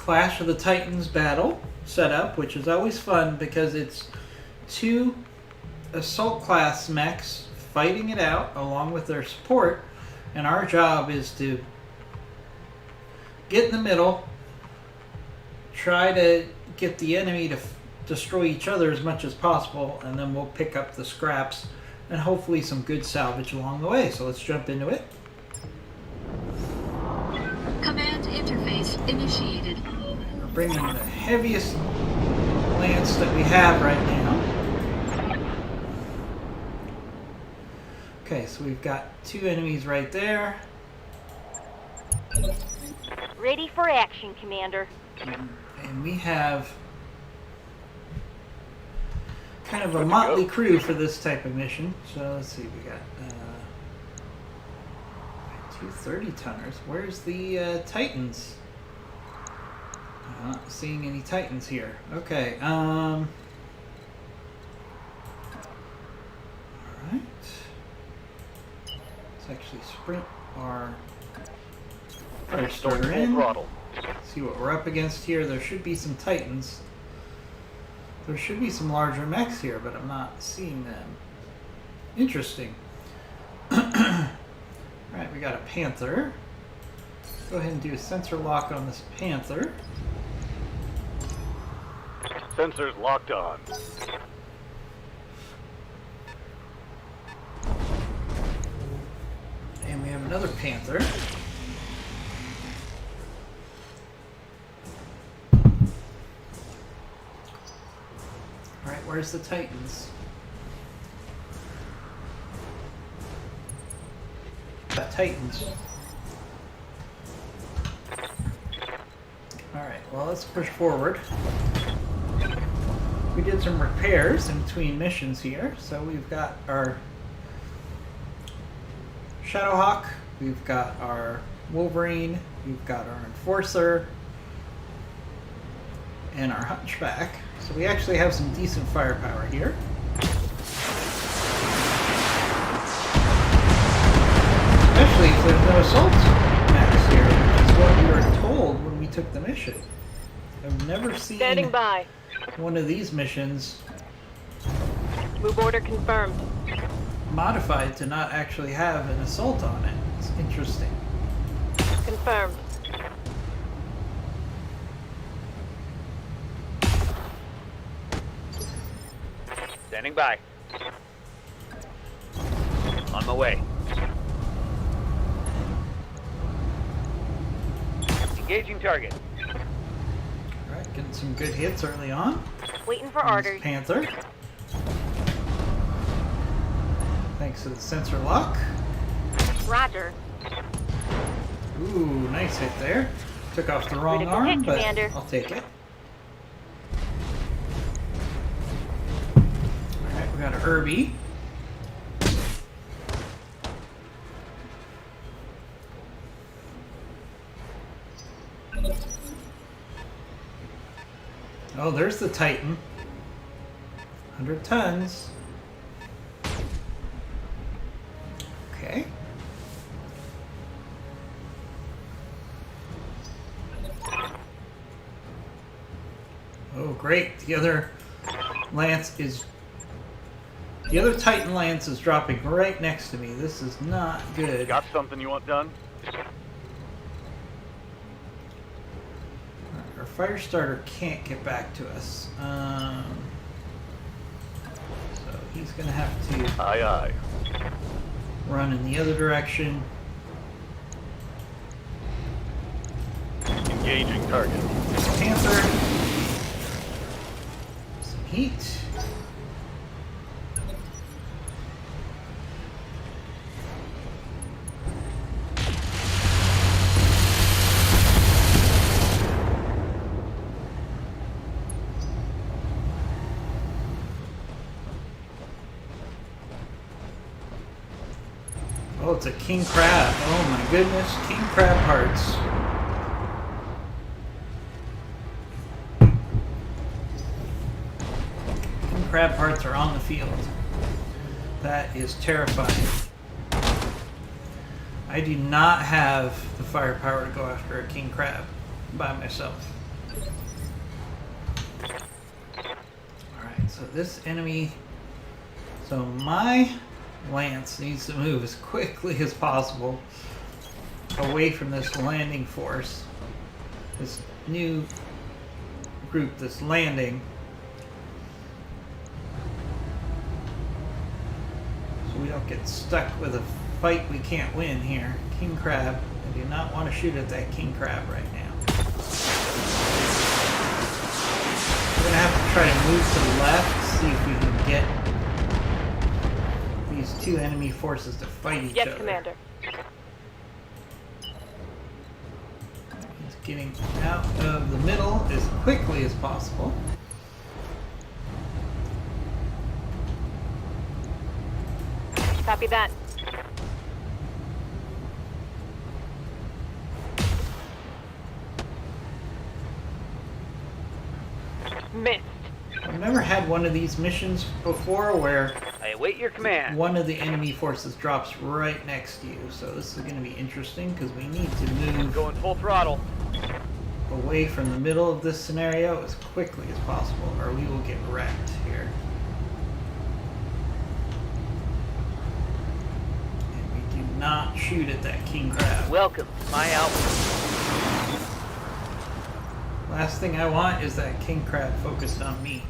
Clash of the Titans battle setup, which is always fun because it's two assault class mechs fighting it out along with their support, and our job is to get in the middle, try to get the enemy to destroy each other as much as possible, and then we'll pick up the scraps and hopefully some good salvage along the way. So let's jump into it. Command interface initiated. We're bringing the heaviest lance that we have right now. Okay, so we've got two enemies right there. Ready for action, Commander. And we have kind of a motley crew for this type of mission. So let's see, we got two 30-tonners. Where's the Titans? I'm not seeing any Titans here. Okay. All right. Let's actually sprint our fire starter in. See what we're up against here. There should be some Titans. There should be some larger mechs here, but I'm not seeing them. Interesting. Alright, we got a Panther. Go ahead and do a sensor lock on this Panther. Sensors locked on. And we have another Panther. Alright, where's the Titans? The Titans. Alright, well, let's push forward. We did some repairs in between missions here. So we've got our Shadowhawk, we've got our Wolverine, we've got our Enforcer, and our Hunchback. So we actually have some decent firepower here. Especially if there's no assault max here, which is what we were told when we took the mission. I've never seen Standing by. one of these missions Move order confirmed. modified to not actually have an assault on it. It's interesting. Confirmed. Standing by. On my way. Engaging target. Alright, getting some good hits early on. Waiting for on this orders. Panther. Thanks to the sensor lock. Roger. Ooh, nice hit there. Took off the wrong Critical arm, hit, but Commander. I'll take it. Alright, we got a Herbie. Oh, there's the Titan. 100 tons. Okay. Oh, great. The other Lance is... The other Titan Lance is dropping right next to me. This is not good. Got something you want done? Our fire starter can't get back to us. So he's going to have to Aye, aye. run in the other direction. Engaging target. Panther. Some heat. Oh, it's a king crab. Oh my goodness, king crab hearts. King crab hearts are on the field. That is terrifying. I do not have the firepower to go after a king crab by myself. Alright, so this enemy... So my lance needs to move as quickly as possible away from this landing force. This new group that's landing. So we don't get stuck with a fight we can't win here. King Crab. I do not want to shoot at that King Crab right now. We're going to have to try to move to the left, see if we can get these two enemy forces to fight each Yes, other. Commander. He's getting out of the middle as quickly as possible. Copy that. Missed. I've never had one of these missions before where I await your command. one of the enemy forces drops right next to you. So this is going to be interesting because we need to move Going full throttle. away from the middle of this scenario as quickly as possible or we will get wrecked here. And we do not shoot at that King Crab. Welcome to my outpost. Last thing I want is that King Crab focused on me.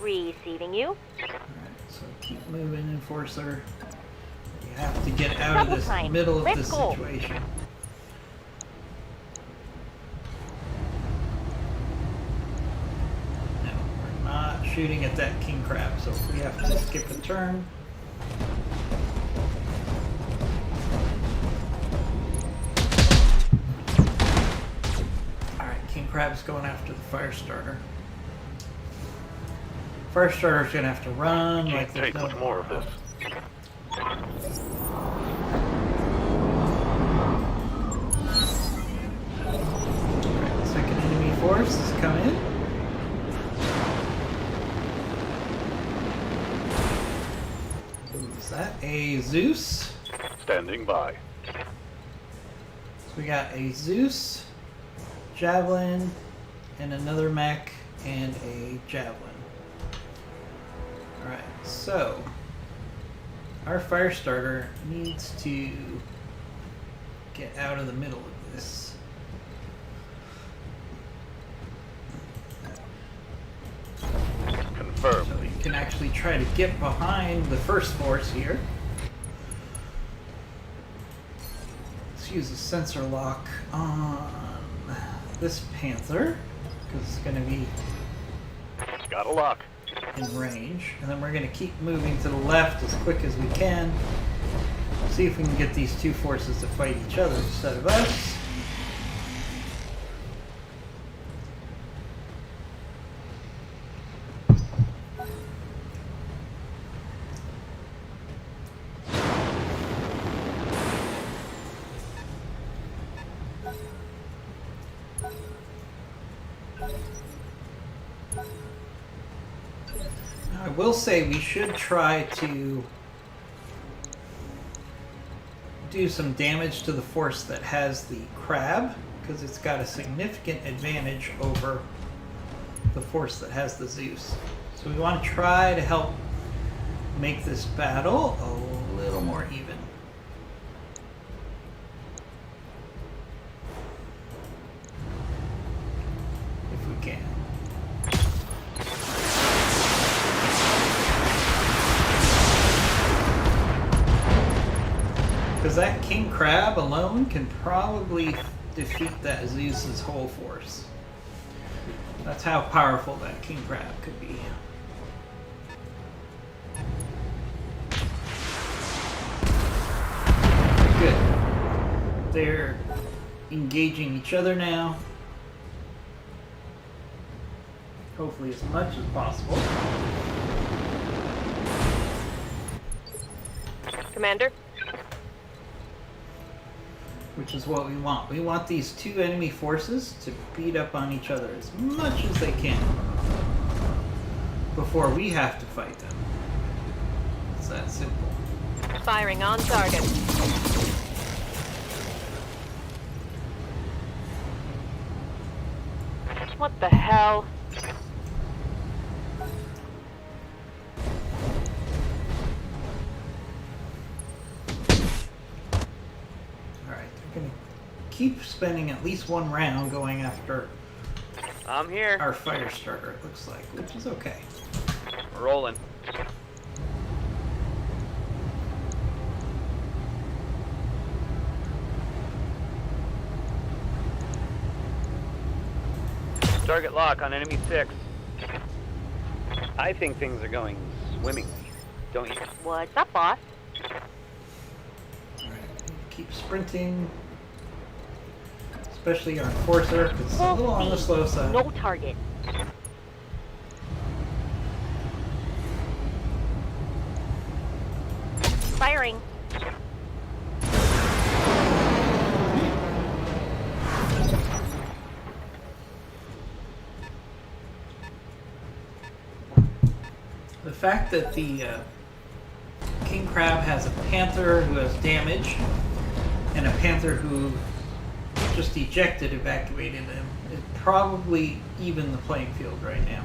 Receiving you. Alright, so keep moving, Enforcer. We have to get out of Double this time. middle of Let's this go. situation. No, we're not shooting at that King Crab, so we have to skip a turn. Alright, King Crab's going after the fire starter. Fire starter's gonna have to run like there's no tomorrow. Alright, second enemy force has come in. Is that a Zeus? Standing by. So we got a Zeus, Javelin, and another mech, and a Javelin. Alright, so our fire starter needs to get out of the middle of this. Confirmed. So you can actually try to get behind the first force here. Let's use a sensor lock on this Panther, because it's going to be Got a lock. in range. And then we're going to keep moving to the left as quick as we can. See if we can get these two forces to fight each other instead of us. I will say we should try to do some damage to the force that has the crab, because it's got a significant advantage over the force that has the Zeus. So we want to try to help make this battle a little more even. If we can. Because that King Crab alone can probably defeat that Zeus's whole force. That's how powerful that King Crab could be. Good. They're engaging each other now. Hopefully as much as possible. Commander. Which is what we want. We want these two enemy forces to beat up on each other as much as they can before we have to fight them. It's that simple. Firing on target. What the hell? Alright, they're gonna keep spending at least one round going after I'm here. our fire starter, it looks like, which is okay. Rolling. Target lock on enemy 6. I think things are going swimmingly, don't you? What's up, boss? Alright, keep sprinting. Especially our enforcer, it's a little on the slow side. No target. Firing. The fact that the King Crab has a Panther who has damage and a Panther who just ejected evacuated him, it probably even the playing field right now.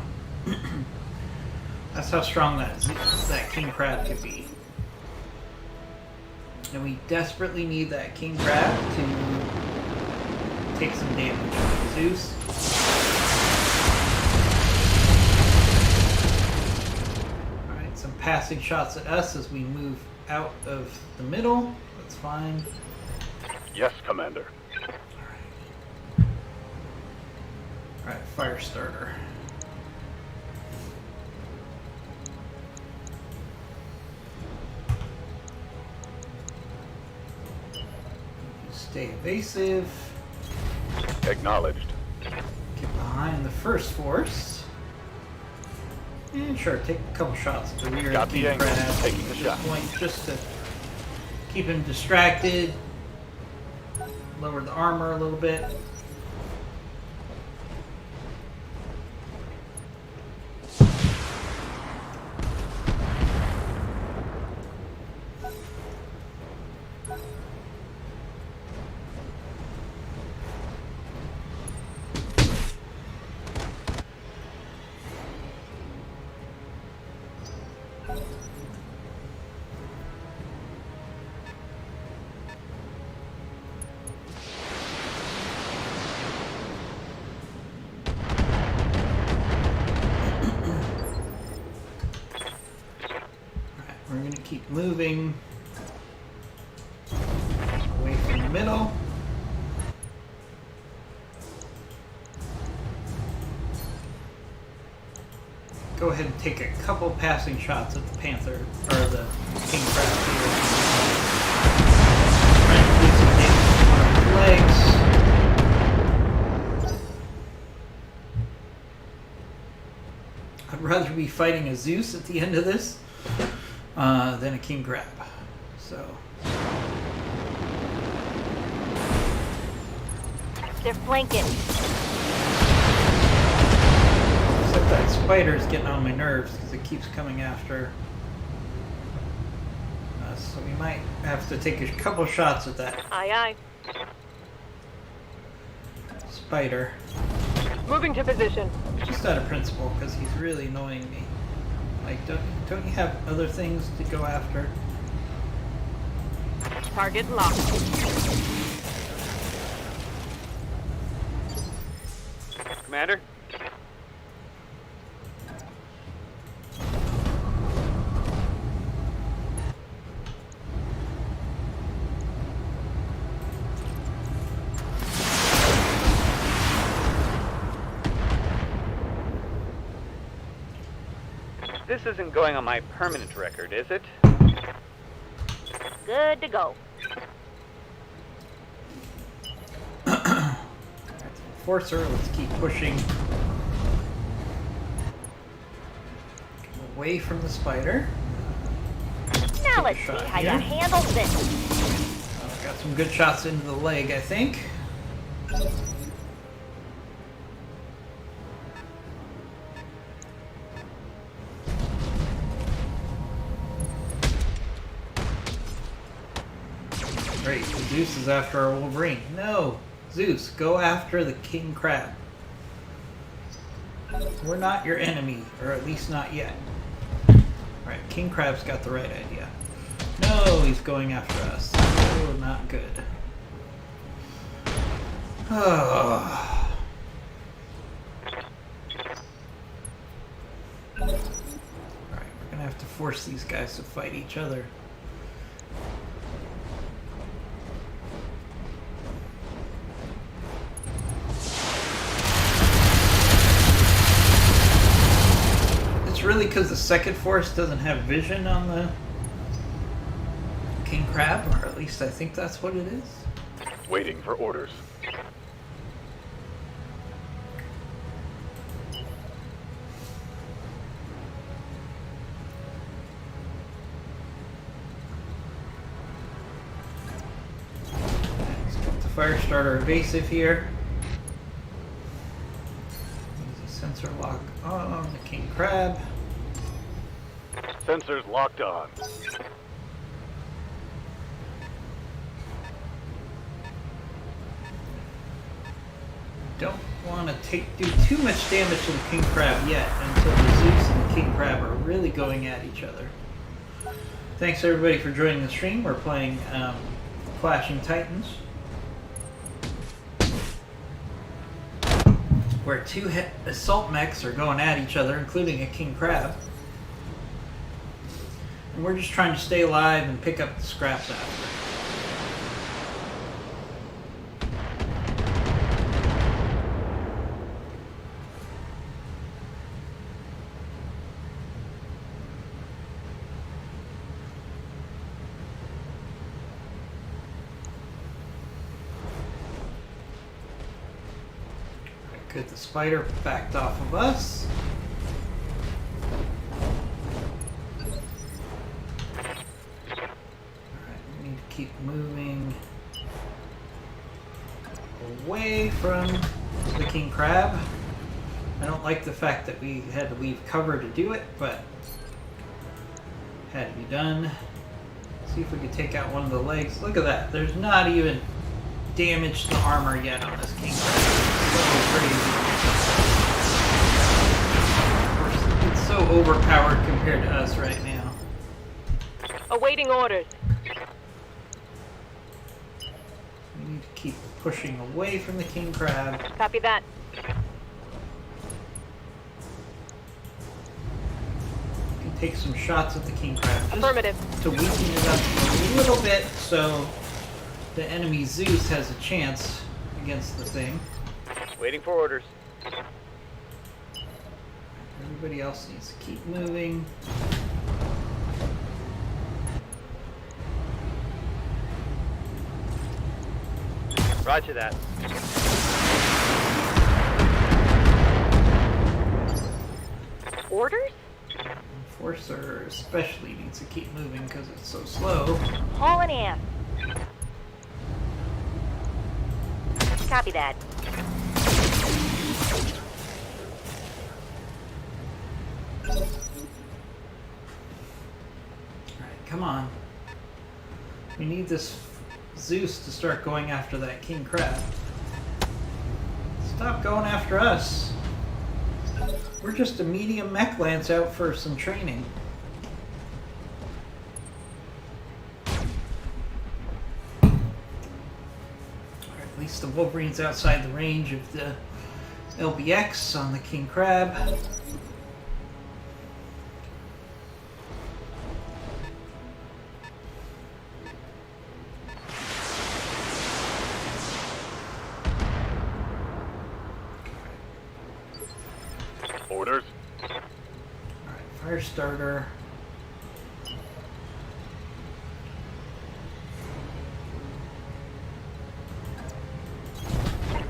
That's how strong that King Crab could be. And we desperately need that King Crab to take some damage. Zeus. Alright, some passing shots at us as we move out of the middle. That's fine. Yes, Commander. Alright, fire starter. Stay evasive. Acknowledged. Get behind the first force. And sure, take a couple shots at the rear Got of the King angle. Crab. Taking the At shot. this point, just to keep him distracted. Lower the armor a little bit. We're going to keep moving away from the middle. Go ahead and take a couple passing shots at the Panther, or the King Crab here. Trying to do some damage to our legs. I'd rather be fighting a Zeus at the end of this than a King Crab. So. They're flanking. Except that spider's getting on my nerves because it keeps coming after us. So we might have to take a couple shots at that Aye, spider. aye. Moving to position. Just out of principle because he's really annoying me. Like, don't you have other things to go after? Target locked. Commander? This isn't going on my permanent record, is it? Good to go. Forcer, let's keep pushing away from the spider. Now let's see shot how here. you handle this. Got some good shots into the leg, I think. Great, the Zeus is after our Wolverine. No! Zeus, go after the King Crab. We're not your enemy, or at least not yet. Alright, King Crab's got the right idea. No, he's going after us. Oh, not good. Oh. Alright, we're gonna have to force these guys to fight each other. It's really because the second force doesn't have vision on the King Crab, or at least I think that's what it is. Waiting for orders. Let's get the fire starter evasive here. Easy sensor lock on the King Crab. Sensors locked on. Don't want to do too much damage to the King Crab yet until the Zeus and the King Crab are really going at each other. Thanks everybody for joining the stream. We're playing Clashing Titans, where two assault mechs are going at each other, including a King Crab. And we're just trying to stay alive and pick up the scraps after. Good, the spider backed off of us. We need to keep moving away from the King Crab. I don't like the fact that we had to leave cover to do it, but had to be done. See if we can take out one of the legs. Look at that. There's not even damage to the armor yet on this King Crab. So crazy. Of course, it's so overpowered compared to us right now. Awaiting orders. We need to keep pushing away from the King Crab. Copy that. We can take some shots at the King Crab. Just Affirmative. to weaken it up a little bit so the enemy Zeus has a chance against the thing. Waiting for orders. Everybody else needs to keep moving. Roger that. Orders? Enforcer especially needs to keep moving because it's so slow. Hauling ass. Copy that. Alright, come on. We need this Zeus to start going after that King Crab. Stop going after us. We're just a medium mech lance out for some training. Or at least the Wolverine's outside the range of the LBX on the King Crab. Orders. Alright, fire starter.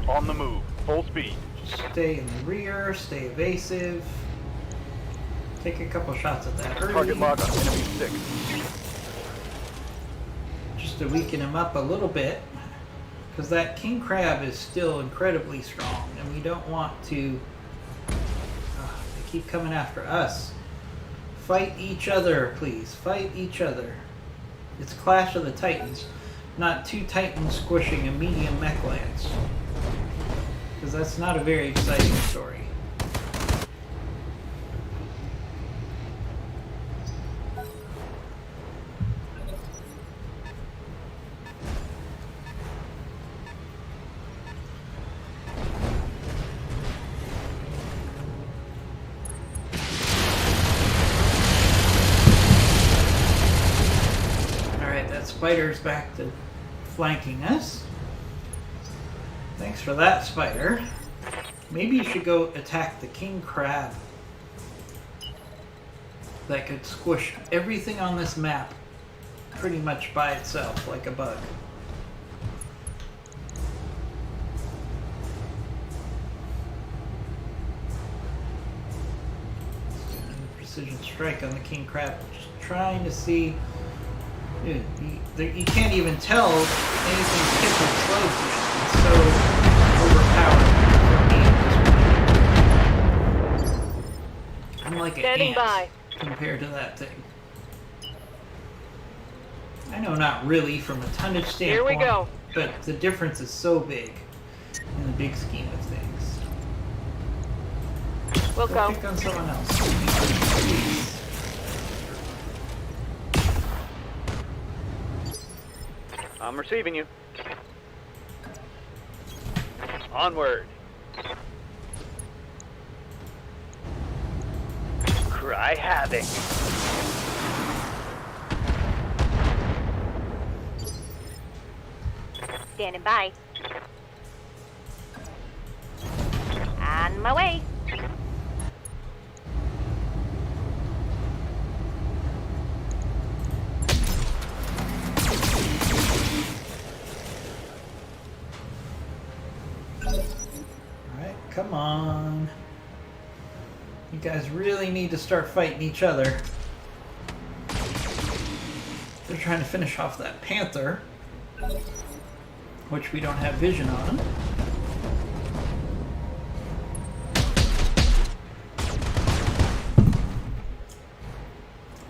On the move. Full speed. Stay in the rear, stay evasive. Take a couple shots at that early. Target lock on enemy 6. Just to weaken him up a little bit. Because that King Crab is still incredibly strong. And we don't want to... they keep coming after us. Fight each other, please. Fight each other. It's Clash of the Titans. Not two Titans squishing a medium mech lance. Because that's not a very exciting story. spider's back to flanking us. Thanks for that, spider. Maybe you should go attack the king crab. That could squish everything on this map pretty much by itself, like a bug. Precision strike on the king crab. Just trying to see. Dude, you can't even tell anything's hit with slugs yet. It's so overpowered for me at this point. I'm like an Standing ant by. compared to that thing. I know not really from a tonnage standpoint. Here we go. But the difference is so big in the big scheme of things. We'll go. Pick on someone else. Please. I'm receiving you. Onward. Cry havoc. Standing by. On my way. Alright, come on. You guys really need to start fighting each other. They're trying to finish off that panther, which we don't have vision on.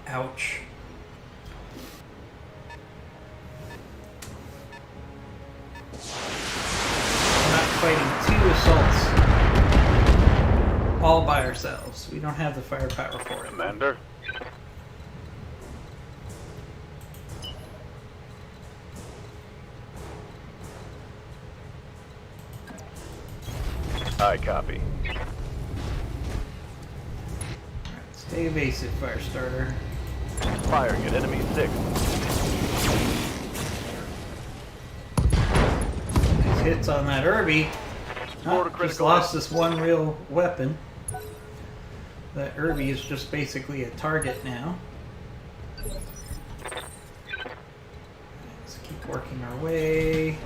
Ouch. We're not fighting two assaults all by ourselves. We don't have the firepower for it. Commander. I copy. Alright, stay evasive, Firestarter. Firing at enemy 6. Nice hits on that Irby. Order Just critical. lost this one real weapon. That Irby is just basically a target now. Let's keep working our way.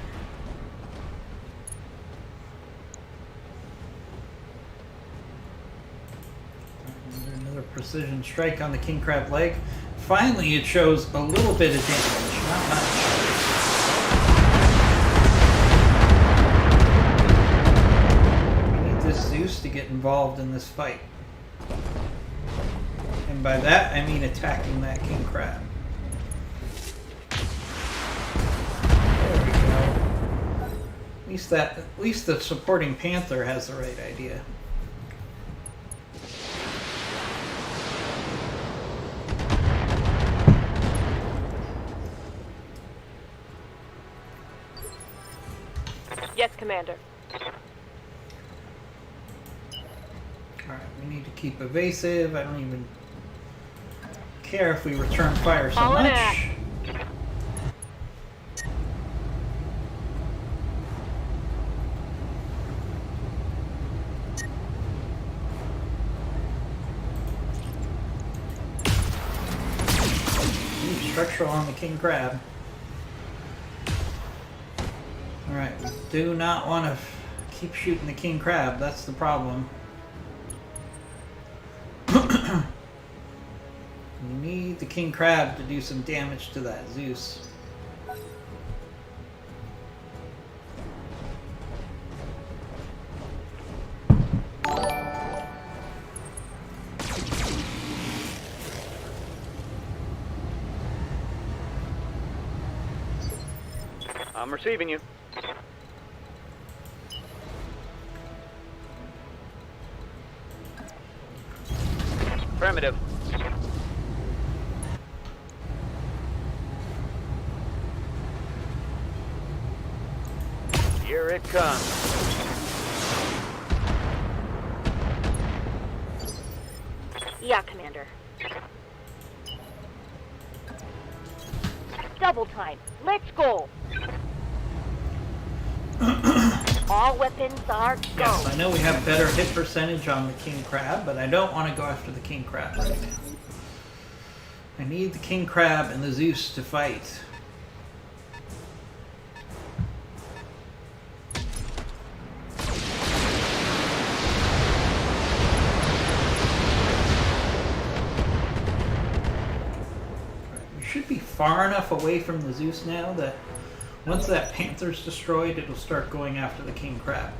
Another precision strike on the king crab leg. Finally, it shows a little bit of damage, not much. We need this Zeus to get involved in this fight. And by that, I mean attacking that king crab. There we go. At least the supporting panther has the right idea. Yes, Commander. Alright, we need to keep evasive. I don't even care if we return fire so All in much. Ooh, structural on the king crab. Alright, we do not want to keep shooting the king crab. That's the problem. We need the king crab to do some damage to that Zeus. I'm receiving you. Affirmative. Here it comes. Yeah, Commander. Double time. Let's go. All weapons are go. Yes, I know we have better hit percentage on the king crab, but I don't want to go after the king crab right now. I need the king crab and the Zeus to fight. We should be far enough away from the Zeus now that once that panther's destroyed, it'll start going after the king crab.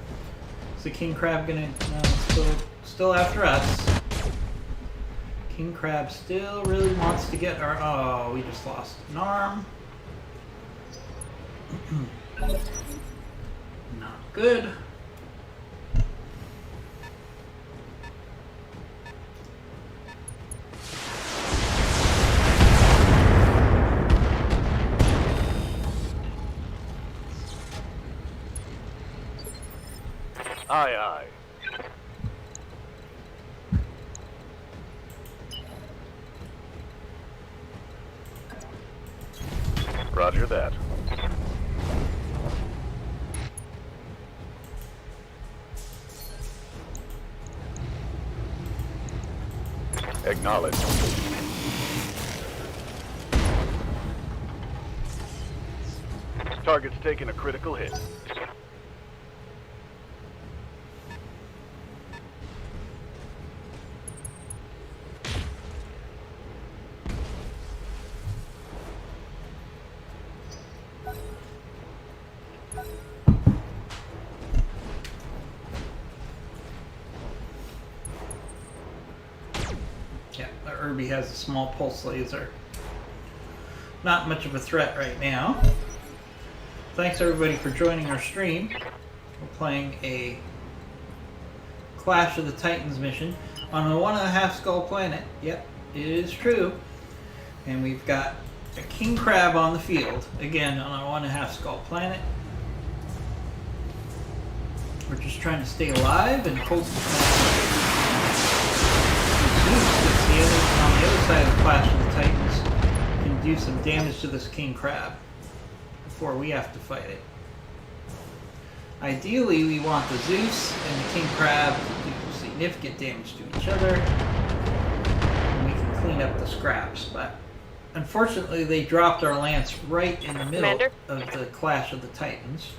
Is the king crab gonna still after us? King crab still really wants to get our. Oh, we just lost an arm. Not good. Aye, aye. Roger that. Acknowledged. Target's taking a critical hit. Yeah, the Irby has a small pulse laser. Not much of a threat right now. Thanks everybody for joining our stream. We're playing a Clash of the Titans mission on a 1.5 skull planet. Yep, it is true. And we've got a king crab on the field, again on a 1.5 skull planet. We're just trying to stay alive and hope Zeus, on the other side of the Clash of the Titans, can do some damage to this king crab before we have to fight it. Ideally, we want the Zeus and the king crab to do significant damage to each other, and we can clean up the scraps. But unfortunately, they dropped our lance right in the middle Commander? of the Clash of the Titans.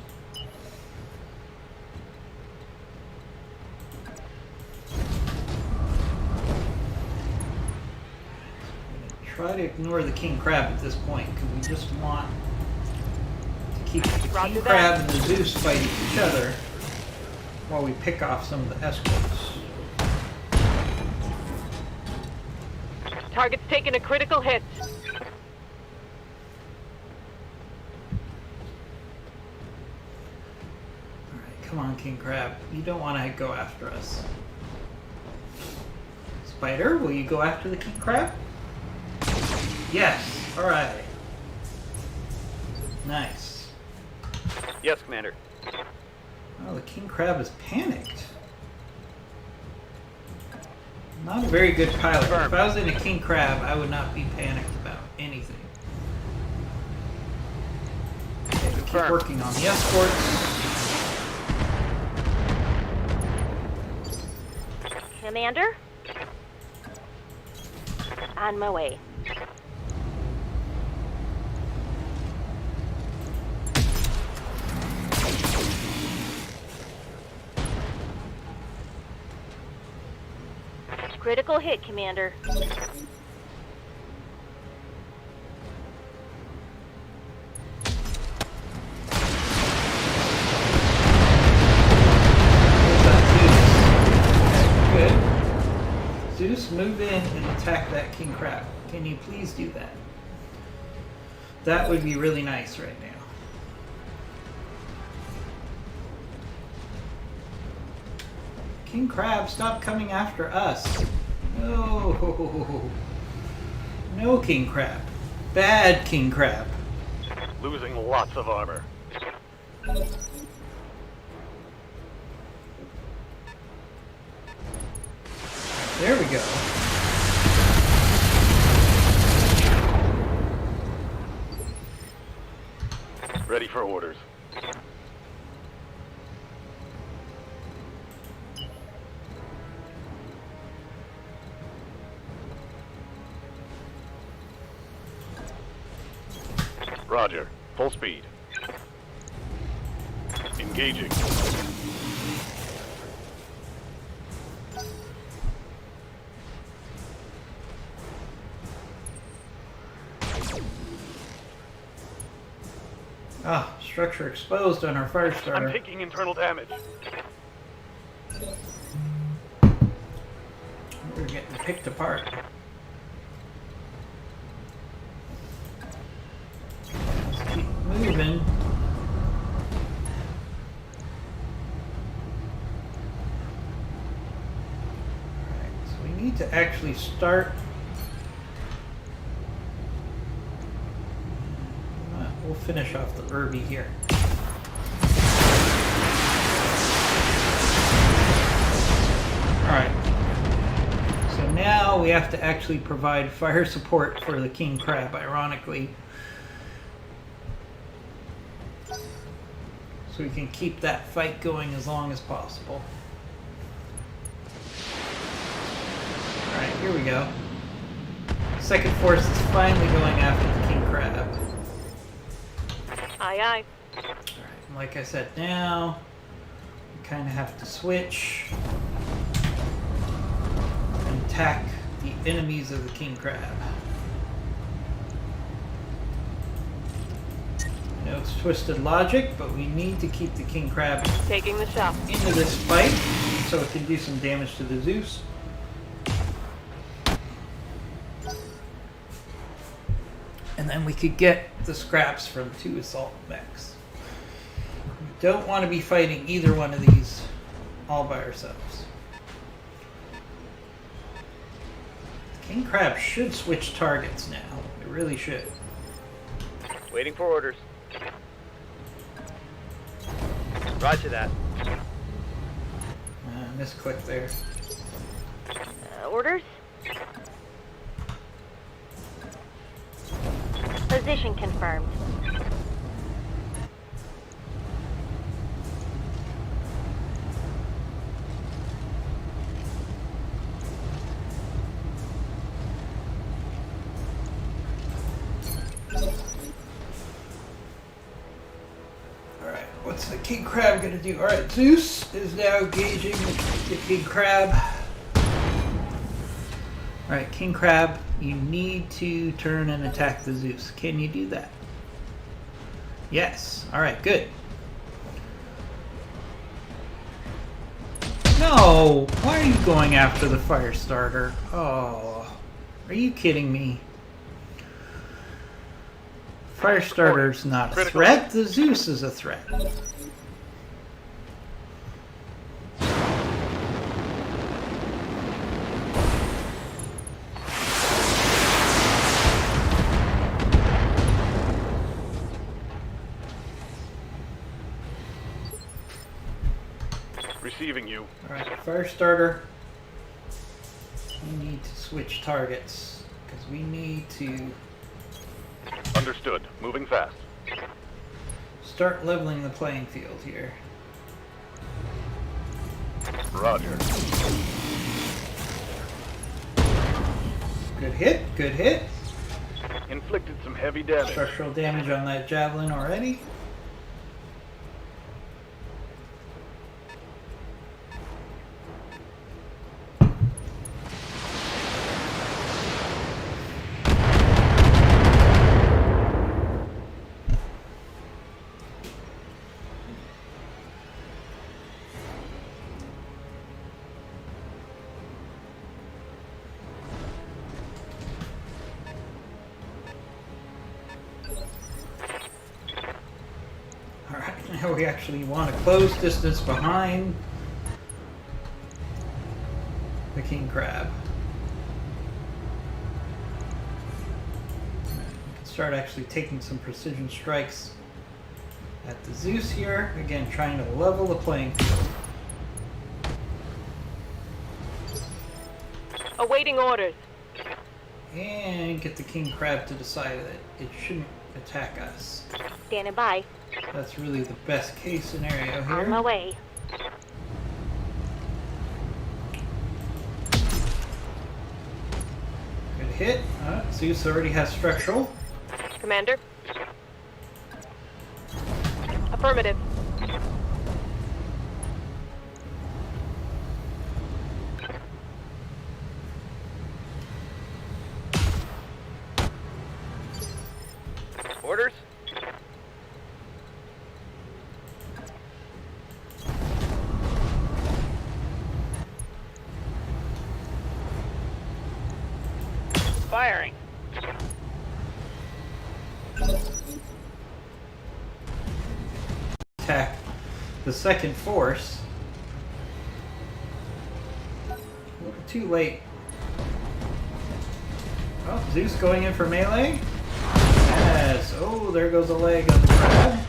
Try to ignore the king crab at this point because we just want to keep the king crab and the Zeus fighting each other while we pick off some of the escorts. Target's taking a critical hit. Alright, come on, king crab. You don't want to go after us. Spider, will you go after the king crab? Yes. Alright. Nice. Yes, Commander. Oh, the king crab is panicked. Not a very good pilot. If I was in a king crab, I would not be panicked about anything. Okay, we keep working on the escorts. Commander? On my way. Critical hit, Commander. Good. Zeus, move in and attack that king crab. Can you please do that? That would be really nice right now. King crab, stop coming after us. No. No, king crab. Bad king crab. Losing lots of armor. There we go. Ready for orders. Roger. Full speed. Engaging. Ah, structure exposed on our fire I'm starter. taking internal damage. We're getting picked apart. Let's keep moving. Alright, so we need to actually start. We'll finish off the Irby here. Alright. So now we have to actually provide fire support for the king crab, ironically. So we can keep that fight going as long as possible. Alright, here we go. Second force is finally going after the king crab. Aye, aye. Alright, like I said, now we kind of have to switch and attack the enemies of the king crab. I know it's twisted logic, but we need to keep the king crab Taking the shot. into this fight so it can do some damage to the Zeus. And then we could get the scraps from 2 assault mechs. We don't want to be fighting either one of these all by ourselves. The king crab should switch targets now. It really should. Waiting for orders. Roger that. Misclick there. Orders? Position confirmed. Alright, what's the king crab gonna do? Alright, Zeus is now engaging the king crab. Alright, king crab, you need to turn and attack the Zeus. Can you do that? Yes. Alright, good. No! Why are you going after the fire starter? Oh, are you kidding me? Fire starter's not a Critical. threat. The Zeus is a threat. Receiving you. Alright, fire starter. We need to switch targets because we need to Understood. Moving fast. start leveling the playing field here. Roger. Good hit, good hit. Inflicted some heavy damage. Structural damage on that javelin already. Alright, now we actually want a close distance behind the king crab. We can start actually taking some precision strikes at the Zeus here. Again, trying to level the playing field. Awaiting orders. And get the king crab to decide that it shouldn't attack us. Standing by. That's really the best case scenario here. On my way. Good hit. Zeus already has structural. Commander. Affirmative. Orders? Firing. Attack the second force. A little too late. Oh, Zeus going in for melee? Yes. Oh, there goes a leg on the crab.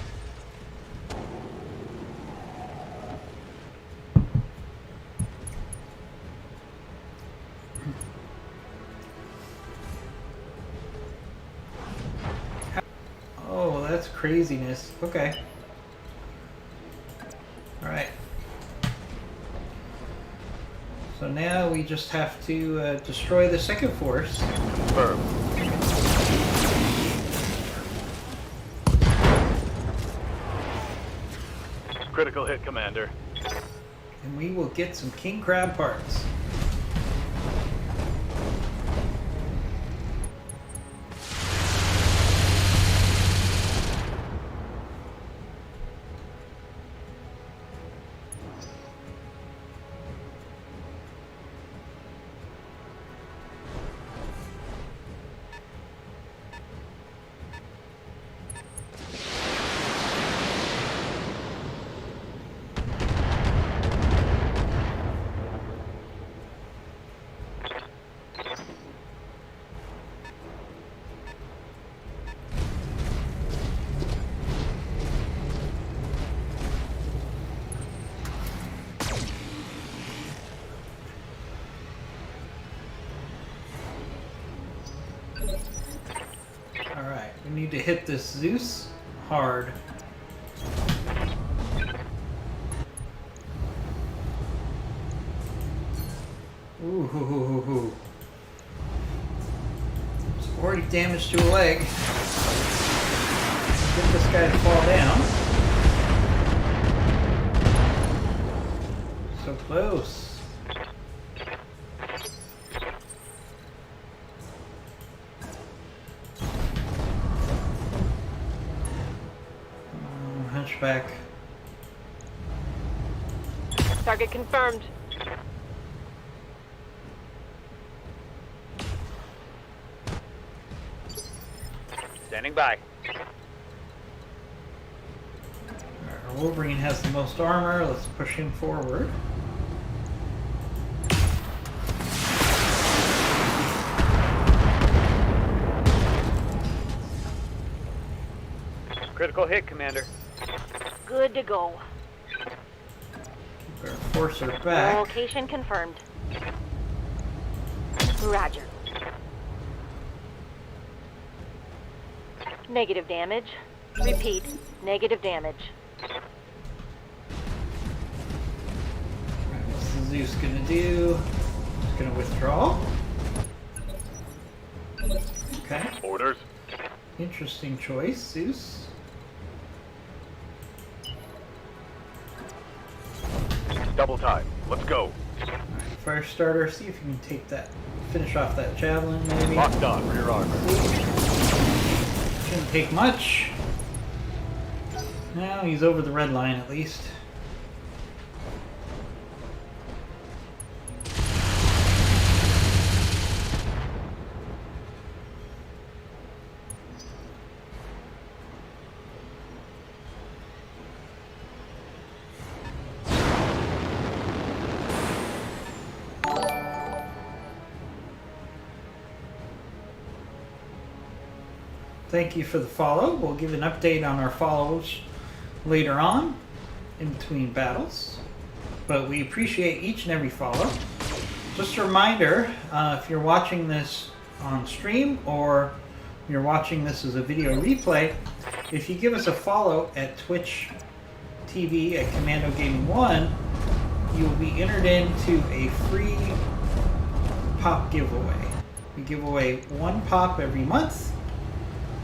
Oh, that's craziness. Okay. Alright. So now we just have to destroy the second force. Confirmed. Critical hit, Commander. And we will get some king crab parts. Alright, we need to hit this Zeus hard. Ooh, hoo, hoo, hoo, hoo. It's 40 damage to a leg. Get this guy to fall down. So close. Hunchback. Target confirmed. Standing by. Our Wolverine has the most armor. Let's push him forward. Critical hit, Commander. Good to go. Keep our forcer back. Location confirmed. Roger. Negative damage. Repeat. Negative damage. Alright, what's the Zeus gonna do? He's gonna withdraw. Okay. Orders. Interesting choice, Zeus. Double time. Let's go. Alright, fire starter, see if you can take that, finish off that javelin maybe. Locked on. Rear armor. Shouldn't take much. Now he's over the red line at least. Thank you for the follow. We'll give an update on our follows later on in between battles. But we appreciate each and every follow. Just a reminder, if you're watching this on stream or you're watching this as a video replay, if you give us a follow at Twitch TV at Commando Gaming 1, you'll be entered into a free pop giveaway. We give away one pop every month,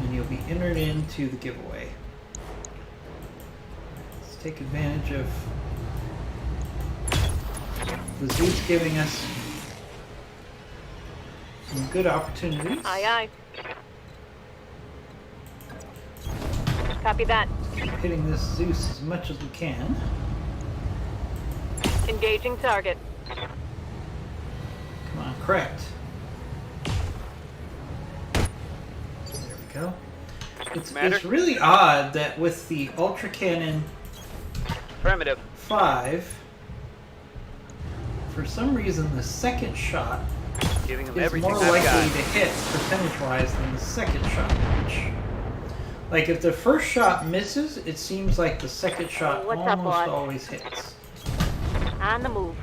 and you'll be entered into the giveaway. Let's take advantage of the Zeus giving us some good opportunities. Aye, aye. Copy that. Keep hitting this Zeus as much as we can. Engaging target. Come on, correct. There we go. It's really odd that with the Ultra Cannon Affirmative. 5, for some reason the second shot Giving them is everything more I've likely got. to hit percentage-wise than the second shot. Which, like, if the first shot misses, it seems like the second shot What's up, almost boss? always hits. On the move.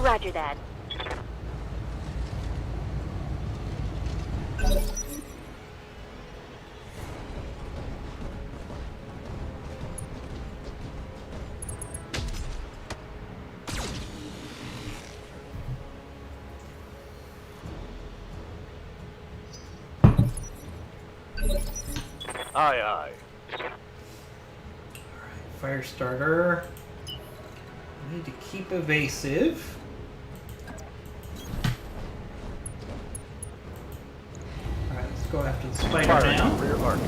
Roger that. Aye, aye. Fire starter. We need to keep evasive. Alright, let's go after the spider Firing now. rear arc.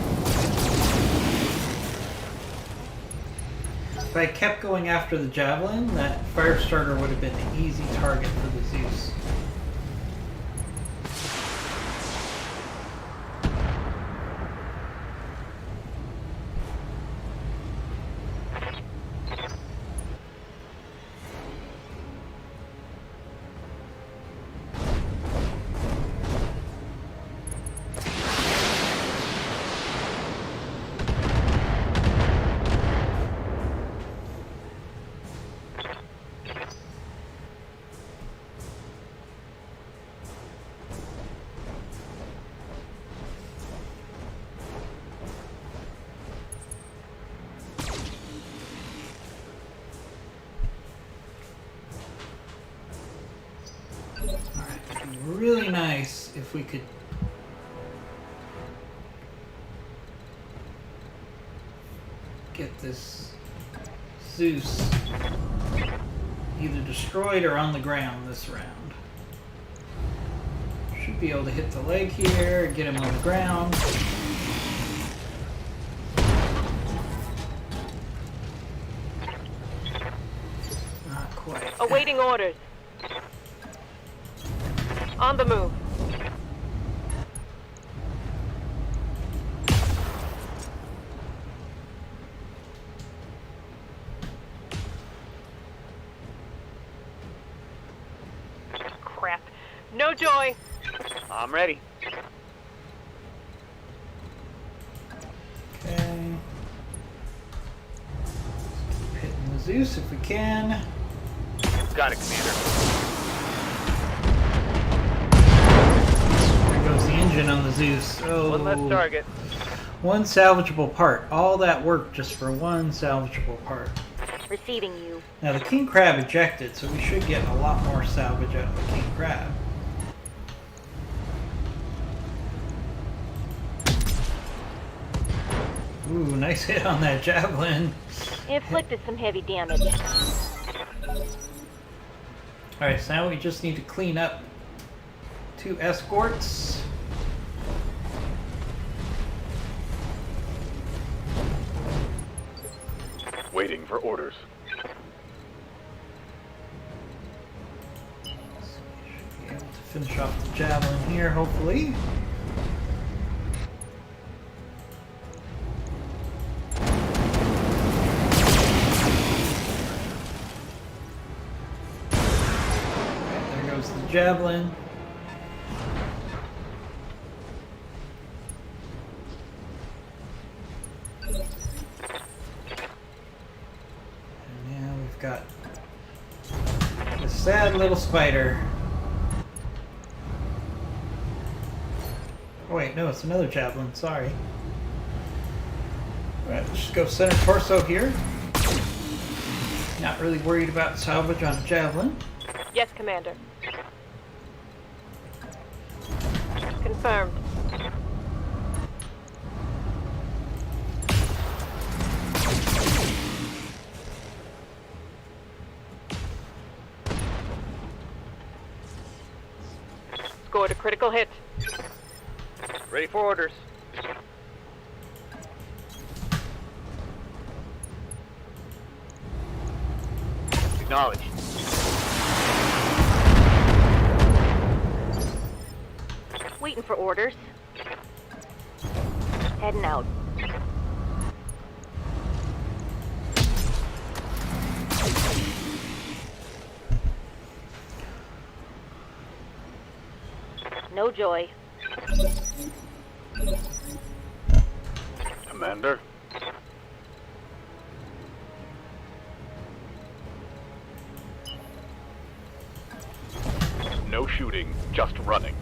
If I kept going after the javelin, that fire starter would have been an easy target for the Zeus. Really nice if we could get this Zeus either destroyed or on the ground this round. Should be able to hit the leg here, get him on the ground. Not quite. Awaiting orders. On the move. Crap. No joy. I'm ready. Okay. Keep hitting the Zeus if we can. Got it, Commander. There goes the engine on the Zeus. Oh. One less target. One salvageable part. All that work just for one salvageable part. Receiving you. Now the king crab ejected, so we should get a lot more salvage out of the king crab. Ooh, nice hit on that javelin. Inflicted some heavy damage. Alright, so now we just need to clean up 2 escorts. Waiting for orders. Should be able to finish off the javelin here, hopefully. Alright, there goes the javelin. And now we've got this sad little spider. Oh wait, no, it's another javelin. Sorry. Alright, let's just go center torso here. Not really worried about salvage on a javelin. Yes, Commander. Confirmed. Scored a critical hit. Ready for orders. Acknowledged. Waiting for orders. Heading out. No joy. Commander? No shooting, just running.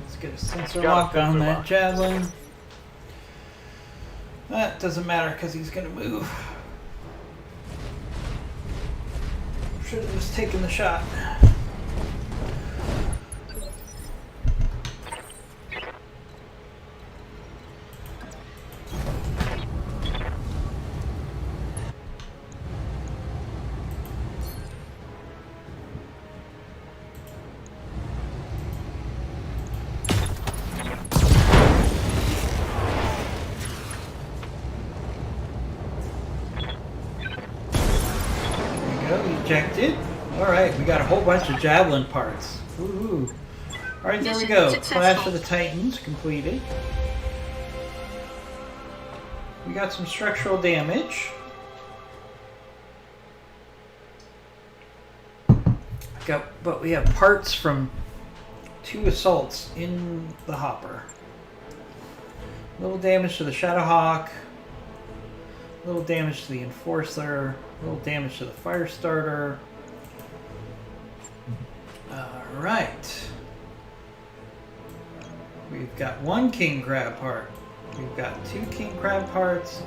Let's get a sensor Got a lock on sensor that lock. javelin. That doesn't matter because he's going to move. Should have just taken the shot. Ejected. Alright, we got a whole bunch of javelin parts. Woohoo. Alright, there we Mission go. successful. Clash of the Titans completed. We got some structural damage. But we have parts from 2 assaults in the hopper. Little damage to the Shadowhawk. Little damage to the Enforcer. Little damage to the fire starter. Alright. We've got 1 king crab part. We've got 2 king crab parts.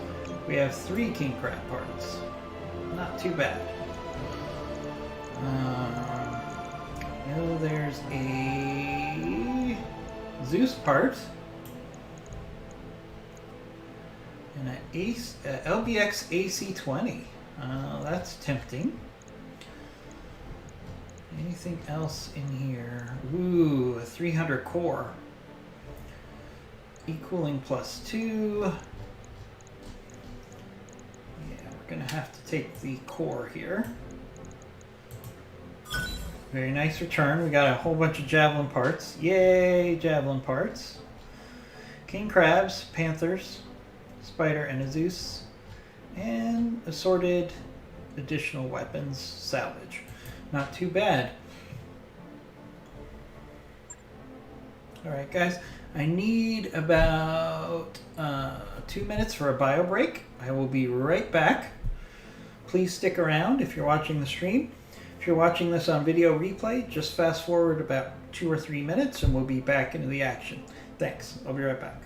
We have 3 king crab parts. Not too bad. I know there's a Zeus part. And an LBX AC-20. That's tempting. Anything else in here? Ooh, a 300 core. Equaling +2. Yeah, we're gonna have to take the core here. Very nice return. We got a whole bunch of javelin parts. Yay, javelin parts. King crabs, panthers, spider, and a Zeus. And assorted additional weapons salvage. Not too bad. Alright guys, I need about 2 minutes for a bio break. I will be right back. Please stick around if you're watching the stream. If you're watching this on video replay, just fast forward about 2 or 3 minutes and we'll be back into the action. Thanks. I'll be right back.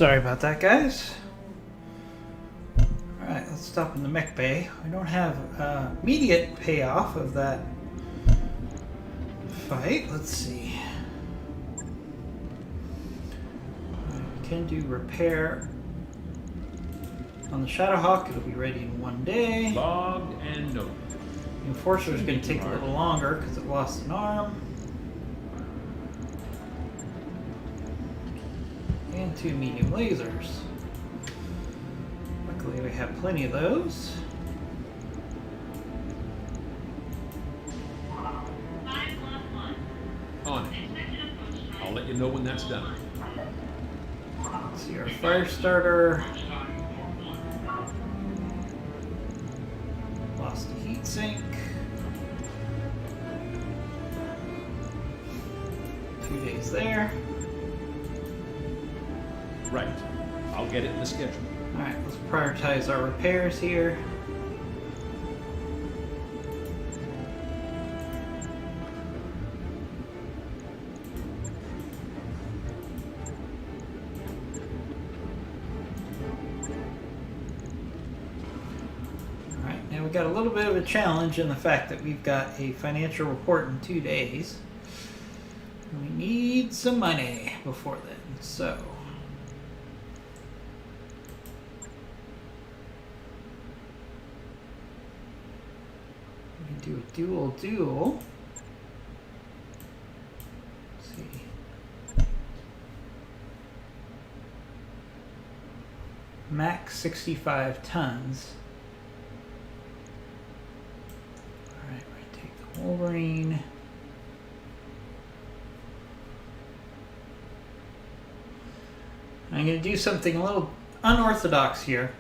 Sorry about that, guys. Alright, let's stop in the mech bay. We don't have immediate payoff of that fight. Let's see. We can do repair on the Shadowhawk. It'll be ready in 1 day. Logged and noted. The Enforcer is going to take a little longer because it lost an arm. And 2 medium lasers. Luckily we have plenty of those. On it. I'll let you know when that's done. Let's see our fire starter. Lost the heat sink. 2 days there. Right. I'll get it in the schedule. Alright, let's prioritize our repairs here. Alright, now we got a little bit of a challenge in the fact that we've got a financial report in 2 days. We need some money before then, so... do a dual. Let's see. Max 65 tons. Alright, we're gonna take the Wolverine. I'm gonna do something a little unorthodox here.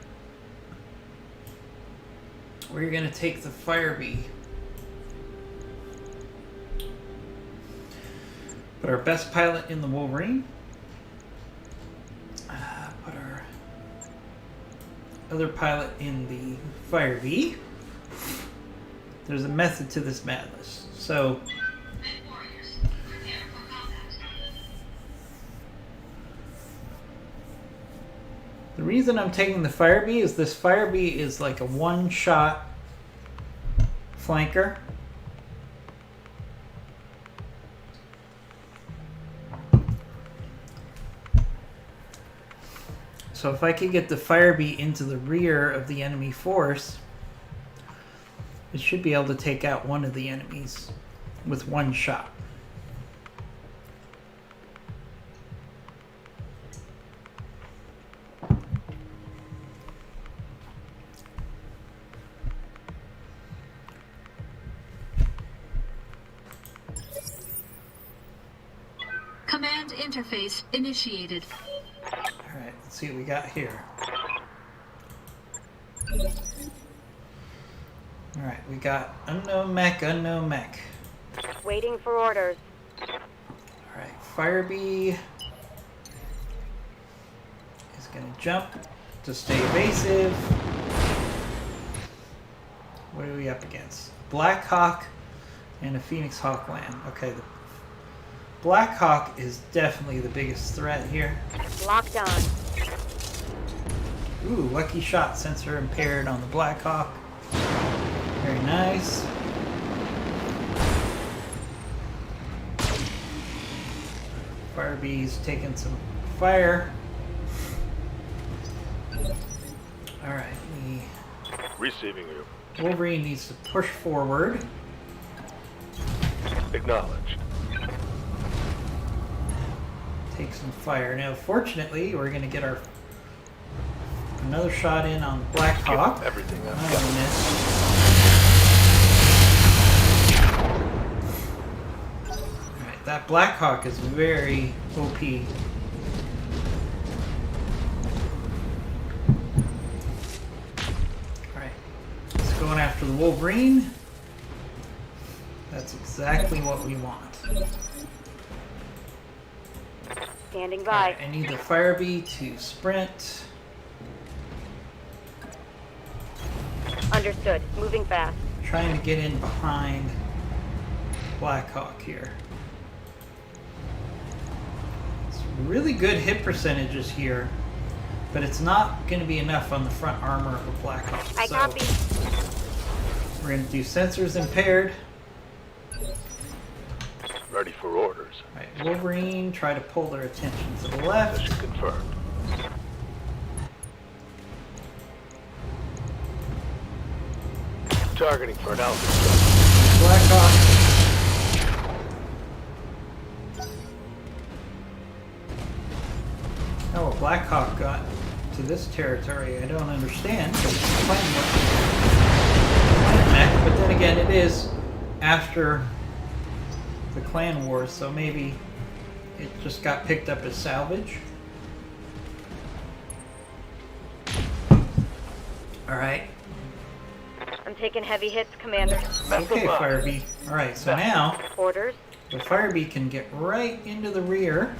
We're gonna take the Firebee. Put our best pilot in the Wolverine. Put our other pilot in the Firebee. There's a method to this madness. So the reason I'm taking the Firebee is this Firebee is like a one-shot flanker. So if I could get the Firebee into the rear of the enemy force, it should be able to take out one of the enemies with one shot. Command interface initiated. Alright, let's see what we got here. Alright, we got unknown mech. Waiting for orders. Alright, Firebee is going to jump to stay evasive. What are we up against? Black Hawk and a Phoenix Hawkland. Okay, the Black Hawk is definitely the biggest threat here. Locked on. Ooh, lucky shot, sensor impaired on the Black Hawk. Very nice. Firebee's taking some fire. Alright, Receiving you. Wolverine needs to push forward. Acknowledged. Take some fire. Now, fortunately, we're going to get our another shot in on Black Hawk. Everything I've I got. missed. Alright, that Black Hawk is very OP. Alright, let's go after the Wolverine. That's exactly what we want. Standing by. Alright, I need the Firebee to sprint. Understood. Moving fast. Trying to get in behind Black Hawk here. It's really good hit percentages here But it's not going to be enough on the front armor of a Blackhawk. I so copy. we're going to do sensors impaired. Ready for orders. All right, Wolverine, try to pull their attention to the left. Mission confirmed. Targeting for an altitude. Blackhawk. How a Blackhawk got to this territory, I don't understand. But it's playing mech, but then again, it is after the Clan Wars, so maybe it just got picked up as salvage. All right. I'm taking heavy hits, Commander. Okay, Firebee. All right, so now Orders. the Firebee can get right into the rear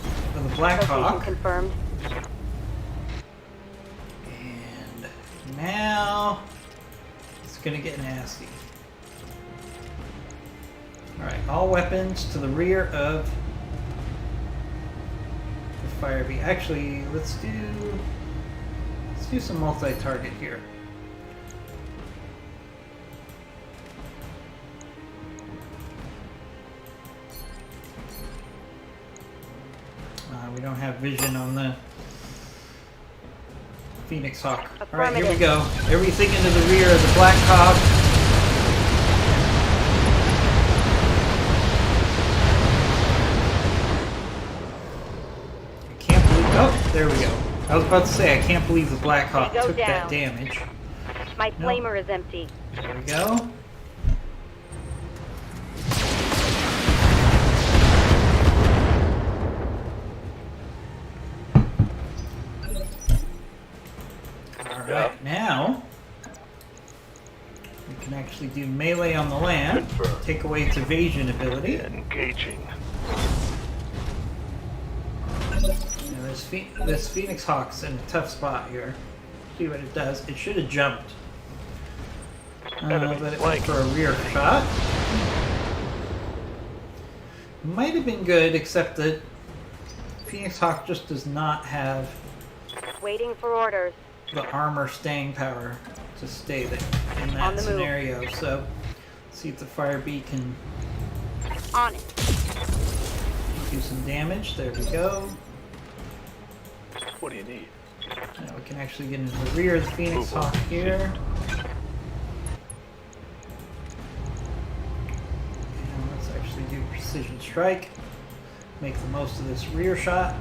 of the Location Blackhawk. confirmed. And now it's gonna get nasty. Alright, all weapons to the rear of the Firebee. Actually, let's do some multi-target here. We don't have vision on the Phoenix Hawk. Alright, here we go. Everything into the rear of the Blackhawk. I can't believe... Oh, there we go. I was about to say, I can't believe the Blackhawk They go took that down. damage. My No. flamer is empty. There we go. Alright, now we can actually do melee on the land, Confirmed. take away its evasion ability. Engaging. Now this Phoenix Hawk's in a tough spot here. See what it does. It should have jumped. But it went for a rear shot. Might have been good, except that Phoenix Hawk just does not have Waiting for orders. the armor staying power to stay there in On that the move. scenario. So, let's see if the Firebee can On it. do some damage. There we go. What do you need? Now we can actually get into the rear of the Phoenix Hawk here. And let's actually do precision strike. Make the most of this rear shot.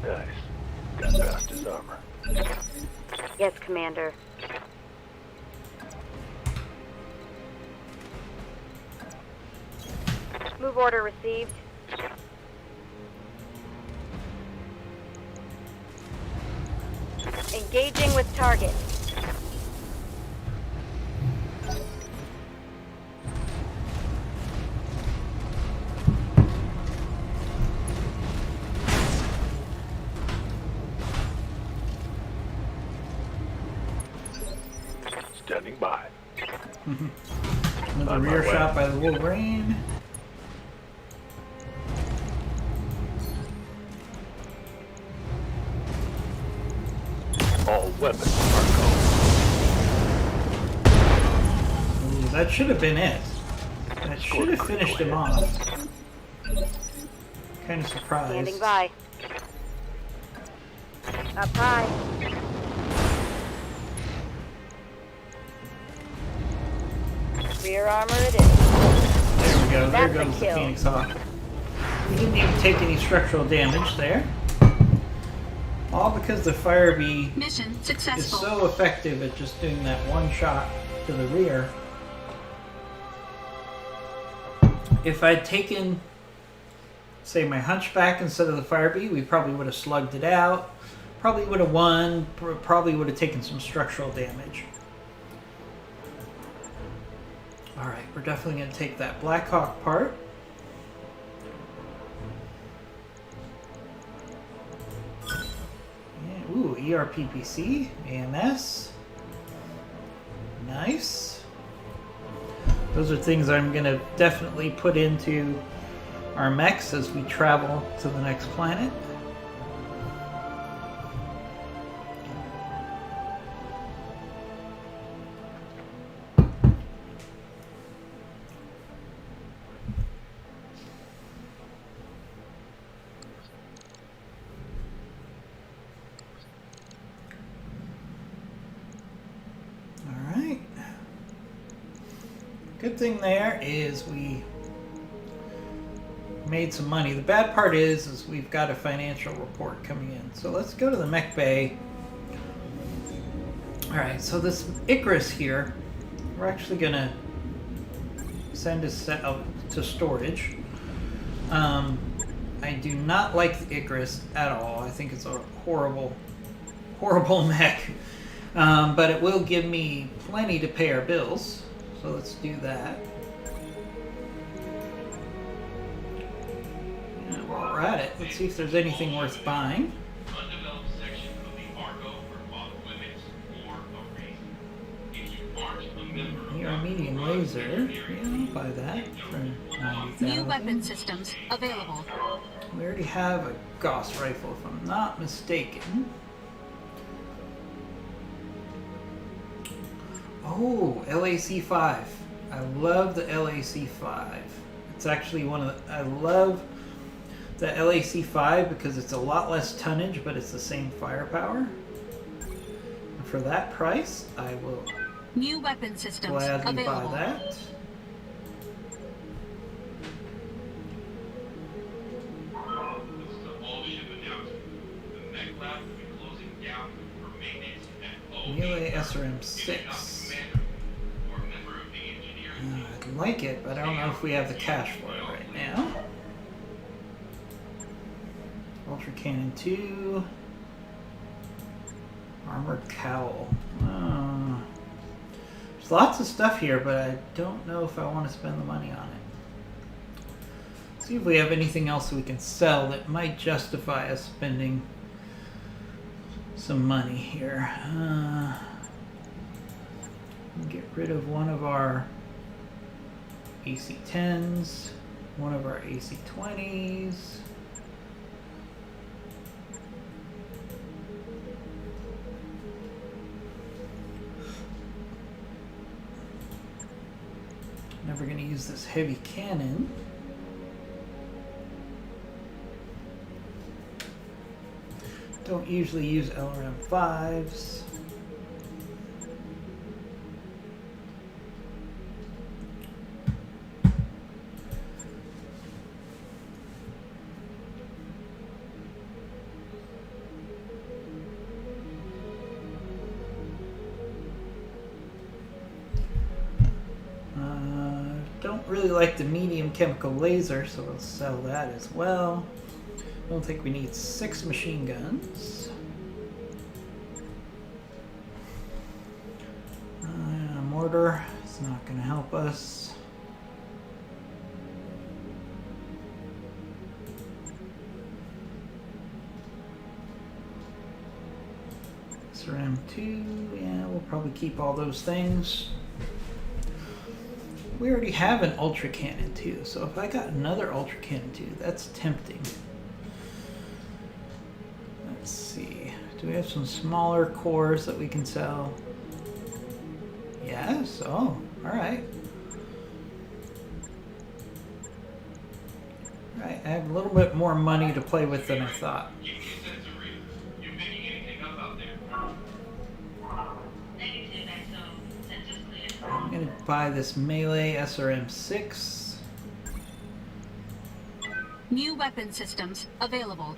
Nice. Got past his armor. Yes, Commander. Move order received. Engaging with target. Standing by. Another On my rear way. shot by the Wolverine. All weapons Argo. Ooh, that should have been it. That should have finished him off. Kind of surprised. Standing by. Up high. Rear armor it is. There we go. There That's a goes the kill. Phoenix Hawk. We didn't even take any structural damage there. All because the Firebee Mission is successful. so effective at just doing that one shot to the rear. If I'd taken, say, my Hunchback instead of the Firebee, we probably would have slugged it out. Probably would have won. Probably would have taken some structural damage. Alright, we're definitely going to take that Blackhawk part. Yeah, ooh, ERPPC, AMS. Nice. Those are things I'm going to definitely put into our mechs as we travel to the next planet. Good thing there is we made some money. The bad part is we've got a financial report coming in. So let's go to the mech bay. Alright, so this Icarus here, we're actually going to send it out to storage. I do not like the Icarus at all. I think it's a horrible, horrible mech. But it will give me plenty to pay our bills. So let's do that. And while we're at it, let's see if there's anything worth buying. Undeveloped section of the Argo for off-limits or a race. If you aren't a member of Here, a medium laser. Yeah, I'll buy that for 90,000. New weapon systems available. We already have a Gauss rifle, if I'm not mistaken. Oh, LAC-5. I love the LAC-5. It's actually one of the... I love the LAC-5 because it's a lot less tonnage, but it's the same firepower. And for that price, I will New weapon systems gladly available. buy that. Melee SRM-6. I'd like it, but I don't know if we have the cash for it right now. Ultra Cannon 2. Armored Cowl. There's lots of stuff here, but I don't know if I want to spend the money on it. Let's see if we have anything else we can sell that might justify us spending some money here. Get rid of one of our AC-10s, one of our AC-20s. Never going to use this heavy cannon. Don't usually use LRM-5s. Don't really like the medium chemical laser, so we'll sell that as well. Don't think we need 6 machine guns. A mortar, it's not going to help us. SRM-2, yeah, we'll probably keep all those things. We already have an Ultra Cannon 2, so if I got another Ultra Cannon 2, that's tempting. Let's see. Do we have some smaller cores that we can sell? Yes. Oh, alright. Alright, I have a little bit more money to play with than I thought. I'm going to buy this melee SRM-6. New weapon systems available.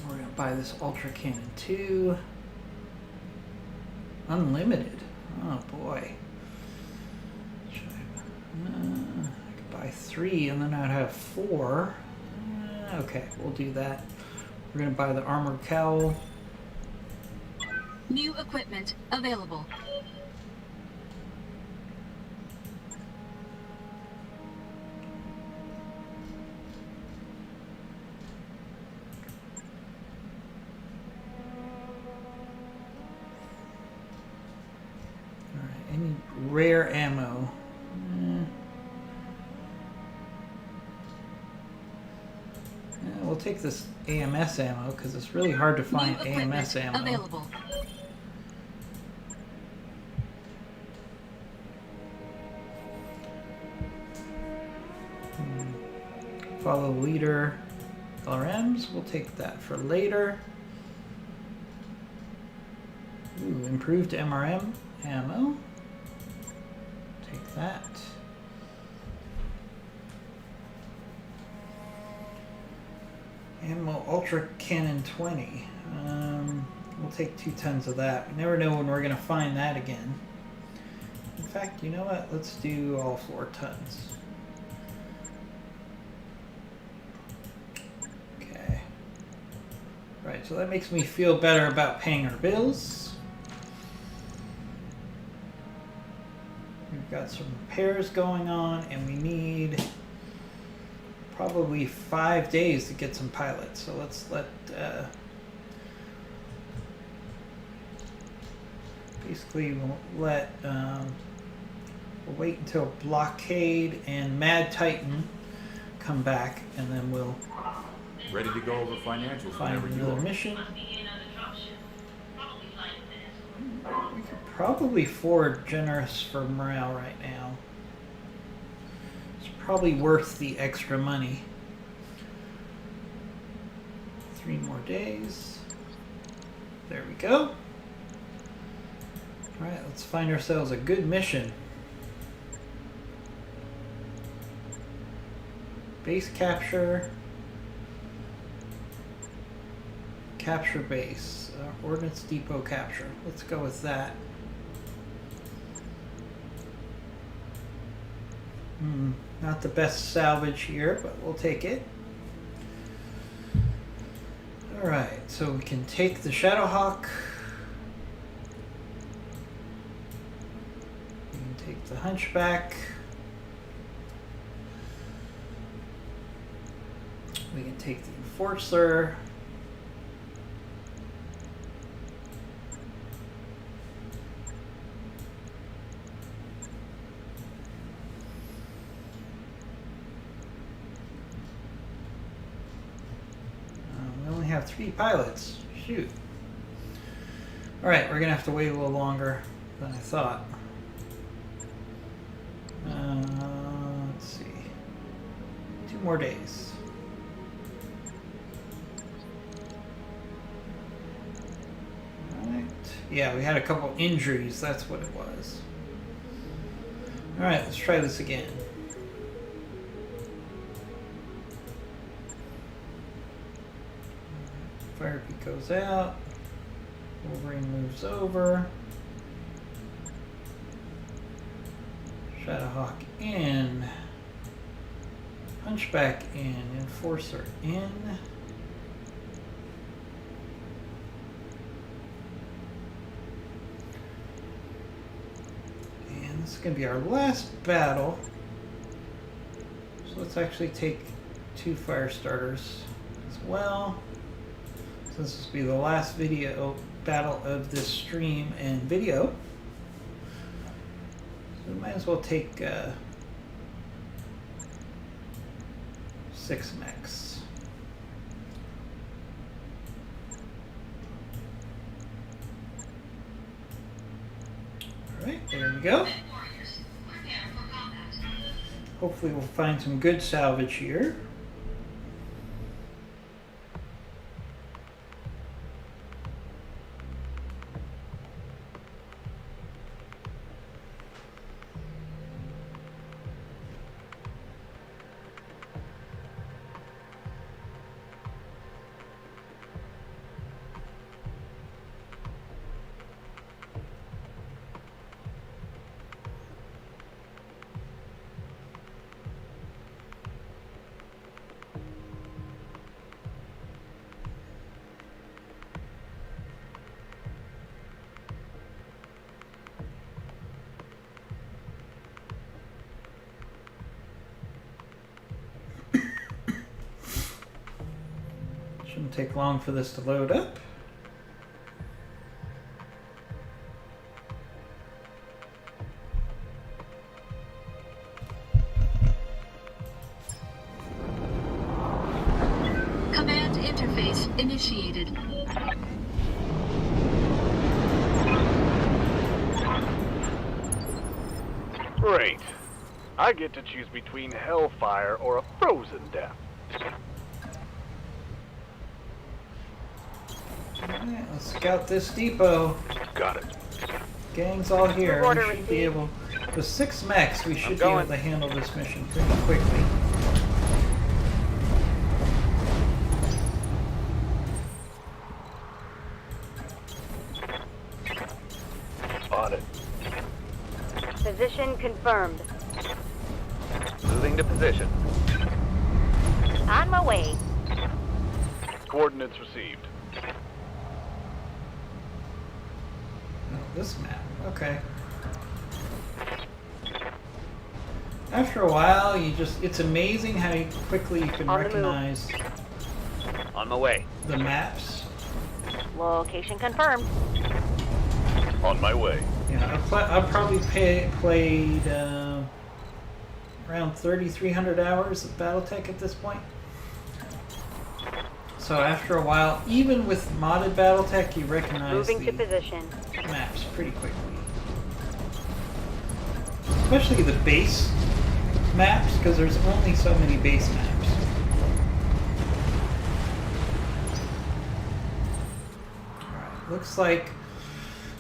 We're going to buy this Ultra Cannon 2. Unlimited. Oh boy. I could buy 3 and then I'd have 4. Okay, we'll do that. We're going to buy the Armored Cowl. New equipment available. Any rare ammo. take this AMS ammo because it's really hard to find New equipment AMS ammo. available. Follow leader LRMs. We'll take that for later. Ooh, improved MRM ammo. Take that. Ammo Ultra Cannon 20. We'll take 2 tons of that. We never know when we're going to find that again. In fact, you know what? Let's do all 4 tons. Okay. Right, so that makes me feel better about paying our bills. We've got some repairs going on, and we need probably 5 days to get some pilots. So let's basically we'll wait until Blockade and Mad Titan come back, and then we'll Ready to go over financials find whenever you another are. mission. We could probably afford generous for morale right now. It's probably worth the extra money. 3 more days. There we go. Alright, let's find ourselves a good mission. Base capture. Capture base. Ordnance depot capture. Let's go with that. Not the best salvage here, but we'll take it. Alright, so we can take the Shadowhawk. We can take the Hunchback. We can take the Enforcer. We only have 3 pilots. Shoot. Alright, we're gonna have to wait a little longer than I thought. Let's see. 2 more days. Alright. Yeah, we had a couple injuries, that's what it was. Alright, let's try this again. Fire peak goes out. Wolverine moves over. Shadowhawk in. Hunchback in. Enforcer in. And this is going to be our last battle. So let's actually take 2 fire starters as well. This will be the last battle of this stream and video. So we might as well take 6 mechs. Alright, there we go. Hopefully we'll find some good salvage here. Shouldn't take long for this to load up. Command phase initiated. Great. I get to choose between hellfire or a frozen death. Alright, let's scout this depot. Got it. Gang's all here. Move order We should be received. able. With 6 mechs, we should be going. able to handle this mission pretty quickly. On it. Position confirmed. Moving to position. On my way. Coordinates received. Oh, this map. Okay. After a while, it's amazing how quickly you can On the move. recognize On my way. the maps. Location confirmed. On my way. Yeah, I've probably played around 3,300 hours of Battletech at this point. So after a while, even with modded Battletech, you recognize Moving to the position. maps pretty quickly. Especially the base maps, because there's only so many base maps. Alright, looks like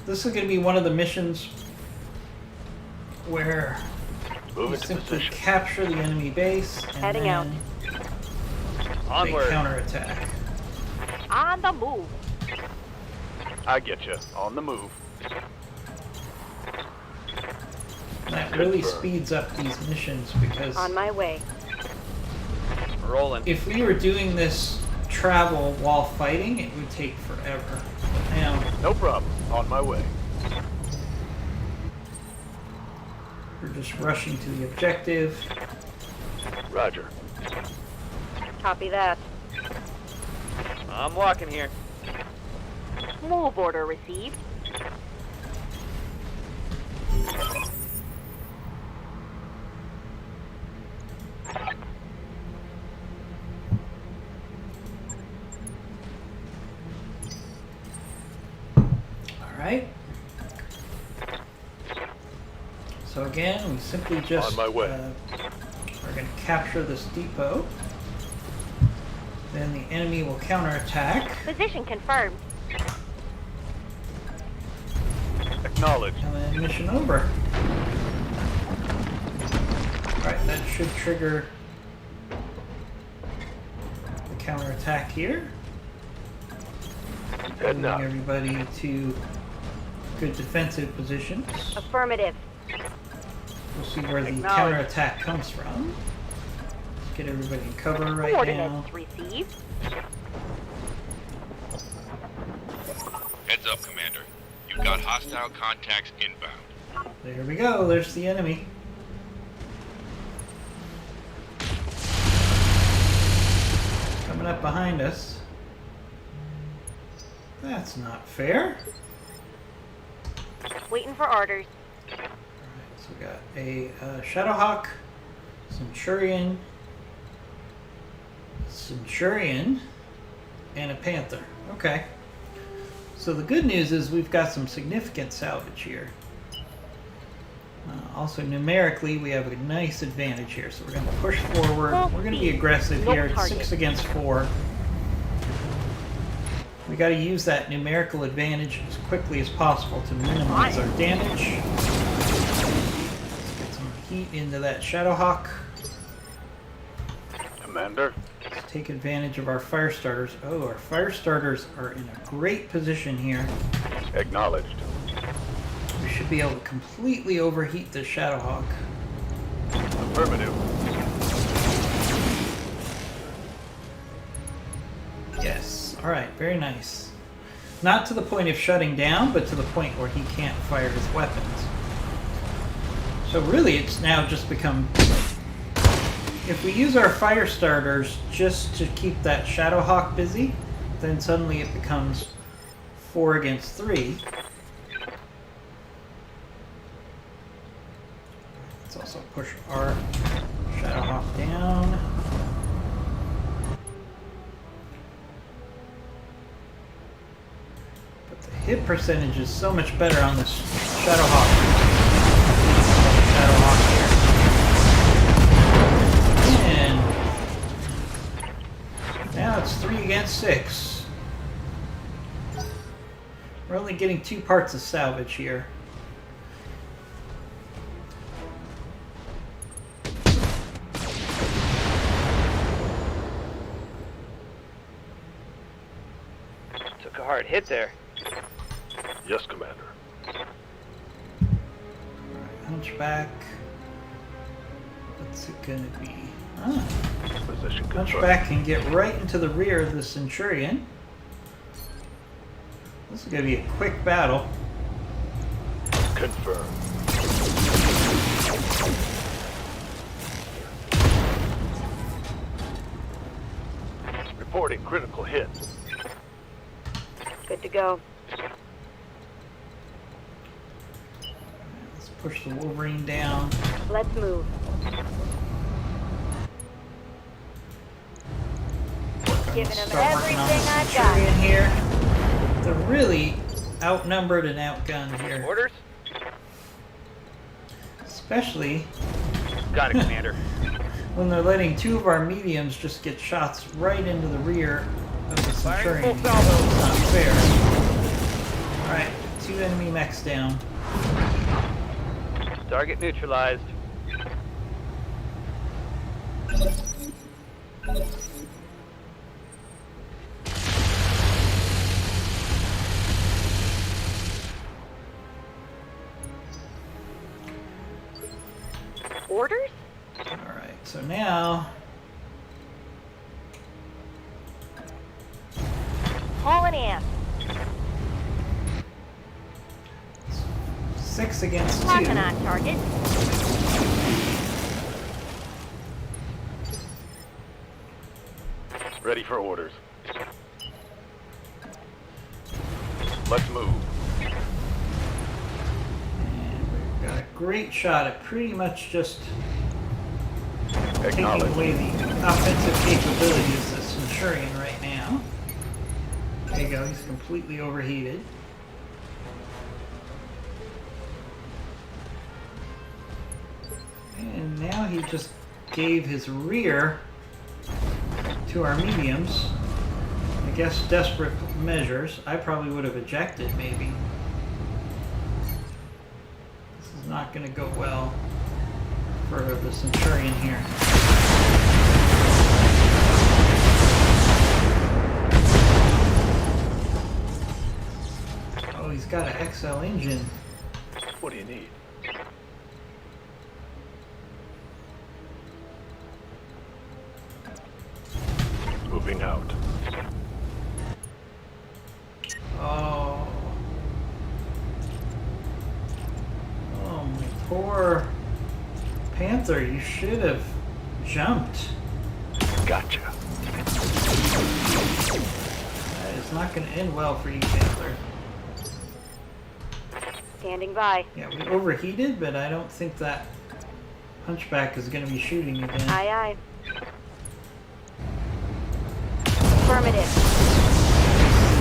this is going to be one of the missions where you Moving to simply position. capture the enemy base and Heading then out. they Onward. counterattack. On the move. I get you. On the move. That really Confirmed. speeds up these missions because On my way. Rolling. if we were doing this travel while fighting, it would take forever. Now, No problem. On my way. we're just rushing to the objective. Roger. Copy that. I'm walking here. Move order received. Alright. So again, we simply just On my way. are going to capture this depot. Then the enemy will counterattack. Position confirmed. Acknowledged. And then mission over. Alright, that should trigger the counterattack here. Heading Moving out. everybody to good defensive positions. Affirmative. We'll see where the Acknowledged. counterattack comes from. Let's get everybody in cover right now. Coordinates received. Heads up, Commander. You've got hostile contacts inbound. There we go, there's the enemy. Coming up behind us. That's not fair. Waiting for orders. Alright, so we got a Shadowhawk, Centurion, and a Panther. Okay. So the good news is we've got some significant salvage here. Also numerically, we have a nice advantage here. So we're going to push forward. We're going to be aggressive No here. It's target. 6 against 4. We got to use that numerical advantage as quickly as possible to minimize our damage. Let's get some heat into that Shadowhawk. Commander. Let's take advantage of our fire starters. Oh, our fire starters are in a great position here. Acknowledged. We should be able to completely overheat the Shadowhawk. Affirmative. Yes. Alright, very nice. Not to the point of shutting down, but to the point where he can't fire his weapons. So really, it's now just become... If we use our fire starters just to keep that Shadowhawk busy, then suddenly it becomes 4 against 3. Let's also push our Shadowhawk down. The hit percentage is so much better on this Shadowhawk. Shadowhawk here. And now it's 3 against 6. We're only getting 2 parts of salvage here. Took a hard hit there. Yes, Commander. Hunchback. What's it gonna be? Ah, Position confirmed. Hunchback can get right into the rear of the Centurion. This is gonna be a quick battle. Confirmed. Reporting critical hit. Good to go. Let's push the Wolverine down. Let's move. Giving them Start working on the everything I've Centurion got. here. They're really outnumbered and outgunned here. Orders? Especially Got it, Commander. when they're letting 2 of our mediums just get shots right into the rear of the Firing Centurion. full salvo. It's not fair. Alright, 2 enemy mechs down. Target neutralized. Orders? Alright, so now Hauling in. 6 against 2. Locking on target. Ready for orders. Let's move. And we've got a great shot at pretty much just taking Acknowledge. away the offensive capabilities of Centurion right now. There you go, he's completely overheated. And now he just gave his rear to our mediums. I guess desperate measures. I probably would have ejected maybe. This is not going to go well for the Centurion here. Oh, he's got an XL engine. What do you need? Moving out. Oh. Oh, my poor Panther, you should have jumped. Gotcha. That is not going to end well for you, Panther. Standing by. Yeah, we overheated, but I don't think that Hunchback is going to be shooting again. Aye, aye. Affirmative.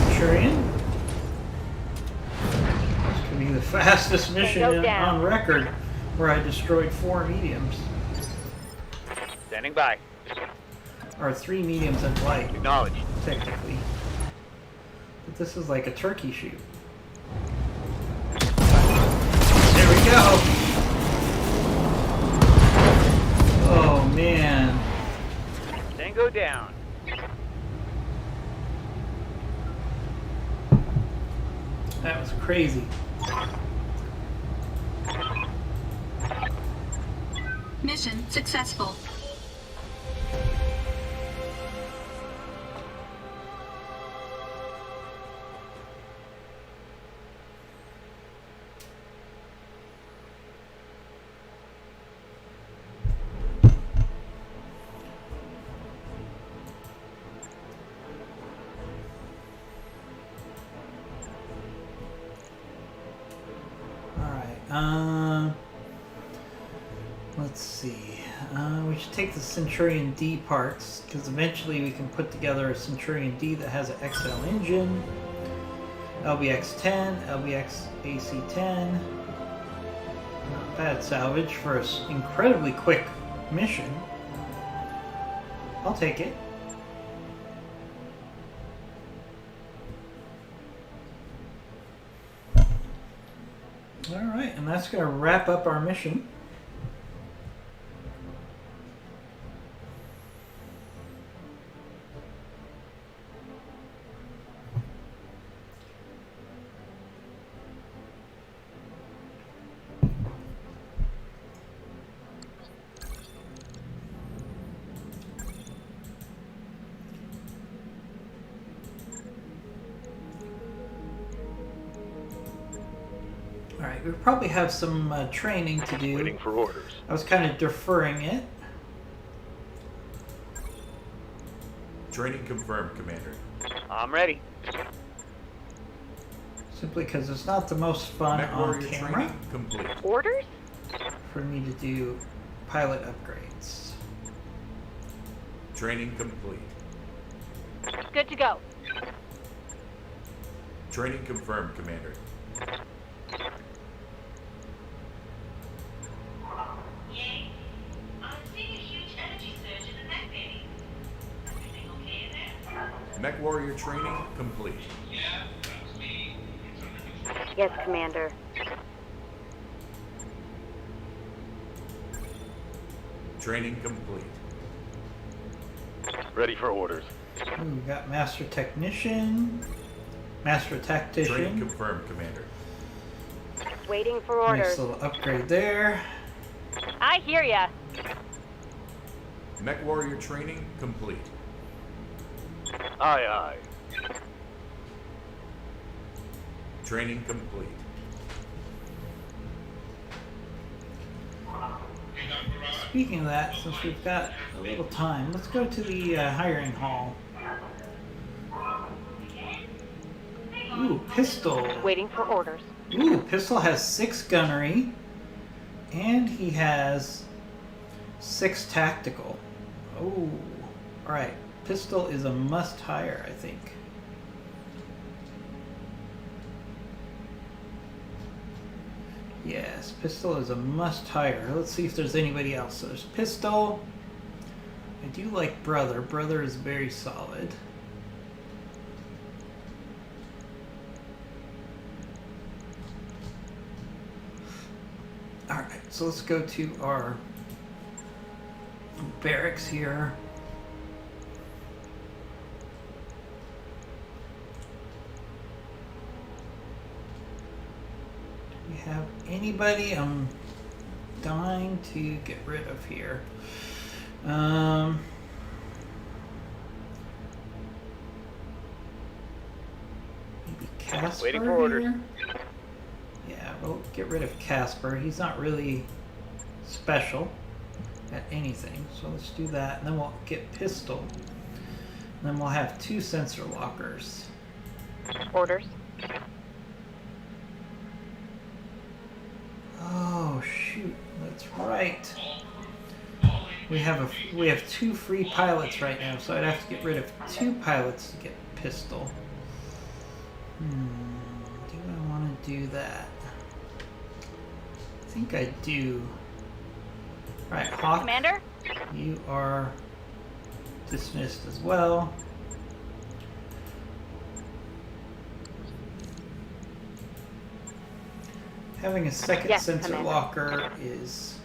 Centurion. This could be the fastest mission go down. on record where I destroyed 4 mediums. Standing by. Or 3 mediums and light, Acknowledged. technically. But this is like a turkey shoot. There we go! Oh man. Tango down. That was crazy. Mission successful. Let's see. We should take the Centurion D parts, because eventually we can put together a Centurion D that has an XL engine. LBX 10, LBX AC 10. Not bad salvage for an incredibly quick mission. I'll take it. Alright, and that's going to wrap up our mission. Alright, we probably have some training to do. Waiting for orders. I was kind of deferring it. Training confirmed, Commander. I'm ready. Simply because it's not the most fun Mech on warrior camera training complete. Orders? for me to do pilot upgrades. Training complete. Good to go. Training confirmed, Commander. Yay. I'm seeing a huge energy surge in the mech bay. Everything okay in there? Mech warrior training complete. Yeah, that's me. It's under control. Yes, Commander. Training complete. Ready for orders. Ooh, we got Master Technician, Master Training Tactician. confirmed, Commander. Waiting for orders. Nice little upgrade there. I hear ya. Mech warrior training complete. Aye, aye. Training complete. Hey, Dr. Rod. Speaking of that, since we've got a little time, let's go to the hiring hall. Ooh, pistol. Waiting for orders. Ooh, pistol has 6 gunnery, and he has 6 tactical. Oh, all right. Pistol is a must hire, I think. Yes, pistol is a must hire. Let's see if there's anybody else. So there's pistol. I do like brother. Brother is very solid. Alright, so let's go to our barracks here. Do we have anybody I'm dying to get rid of here? Maybe Casper Waiting for orders. here? Yeah, we'll get rid of Casper. He's not really special at anything. So let's do that. And then we'll get Pistol. And then we'll have 2 sensor lockers. Orders. Oh shoot, that's right. We have 2 free pilots right now, so I'd have to get rid of 2 pilots to get Pistol. Do I want to do that? I think I do. Right, Hawk, Commander? you are dismissed as well. Having a second Yes, sensor Commander. locker is...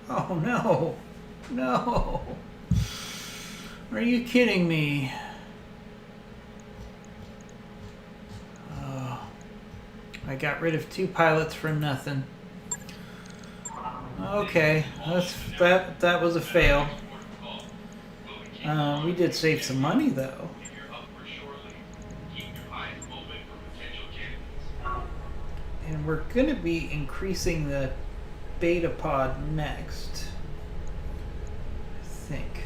Oh no! No! Are you kidding me? Oh, I got rid of 2 pilots for nothing. Okay, that was a fail. We did save some money though. If you're up for shortly, keep your eyes open for potential candidates. And we're going to be increasing the beta pod next, I think,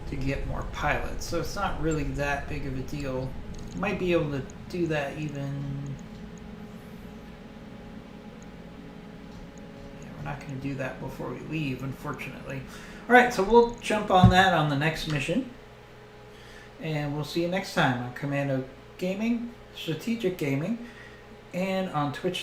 to get more pilots. So it's not really that big of a deal. Might be able to do that even... Yeah, we're not going to do that before we leave, unfortunately. Alright, so we'll jump on that on the next mission. And we'll see you next time on Commando Gaming, Strategic Gaming, and on Twitch.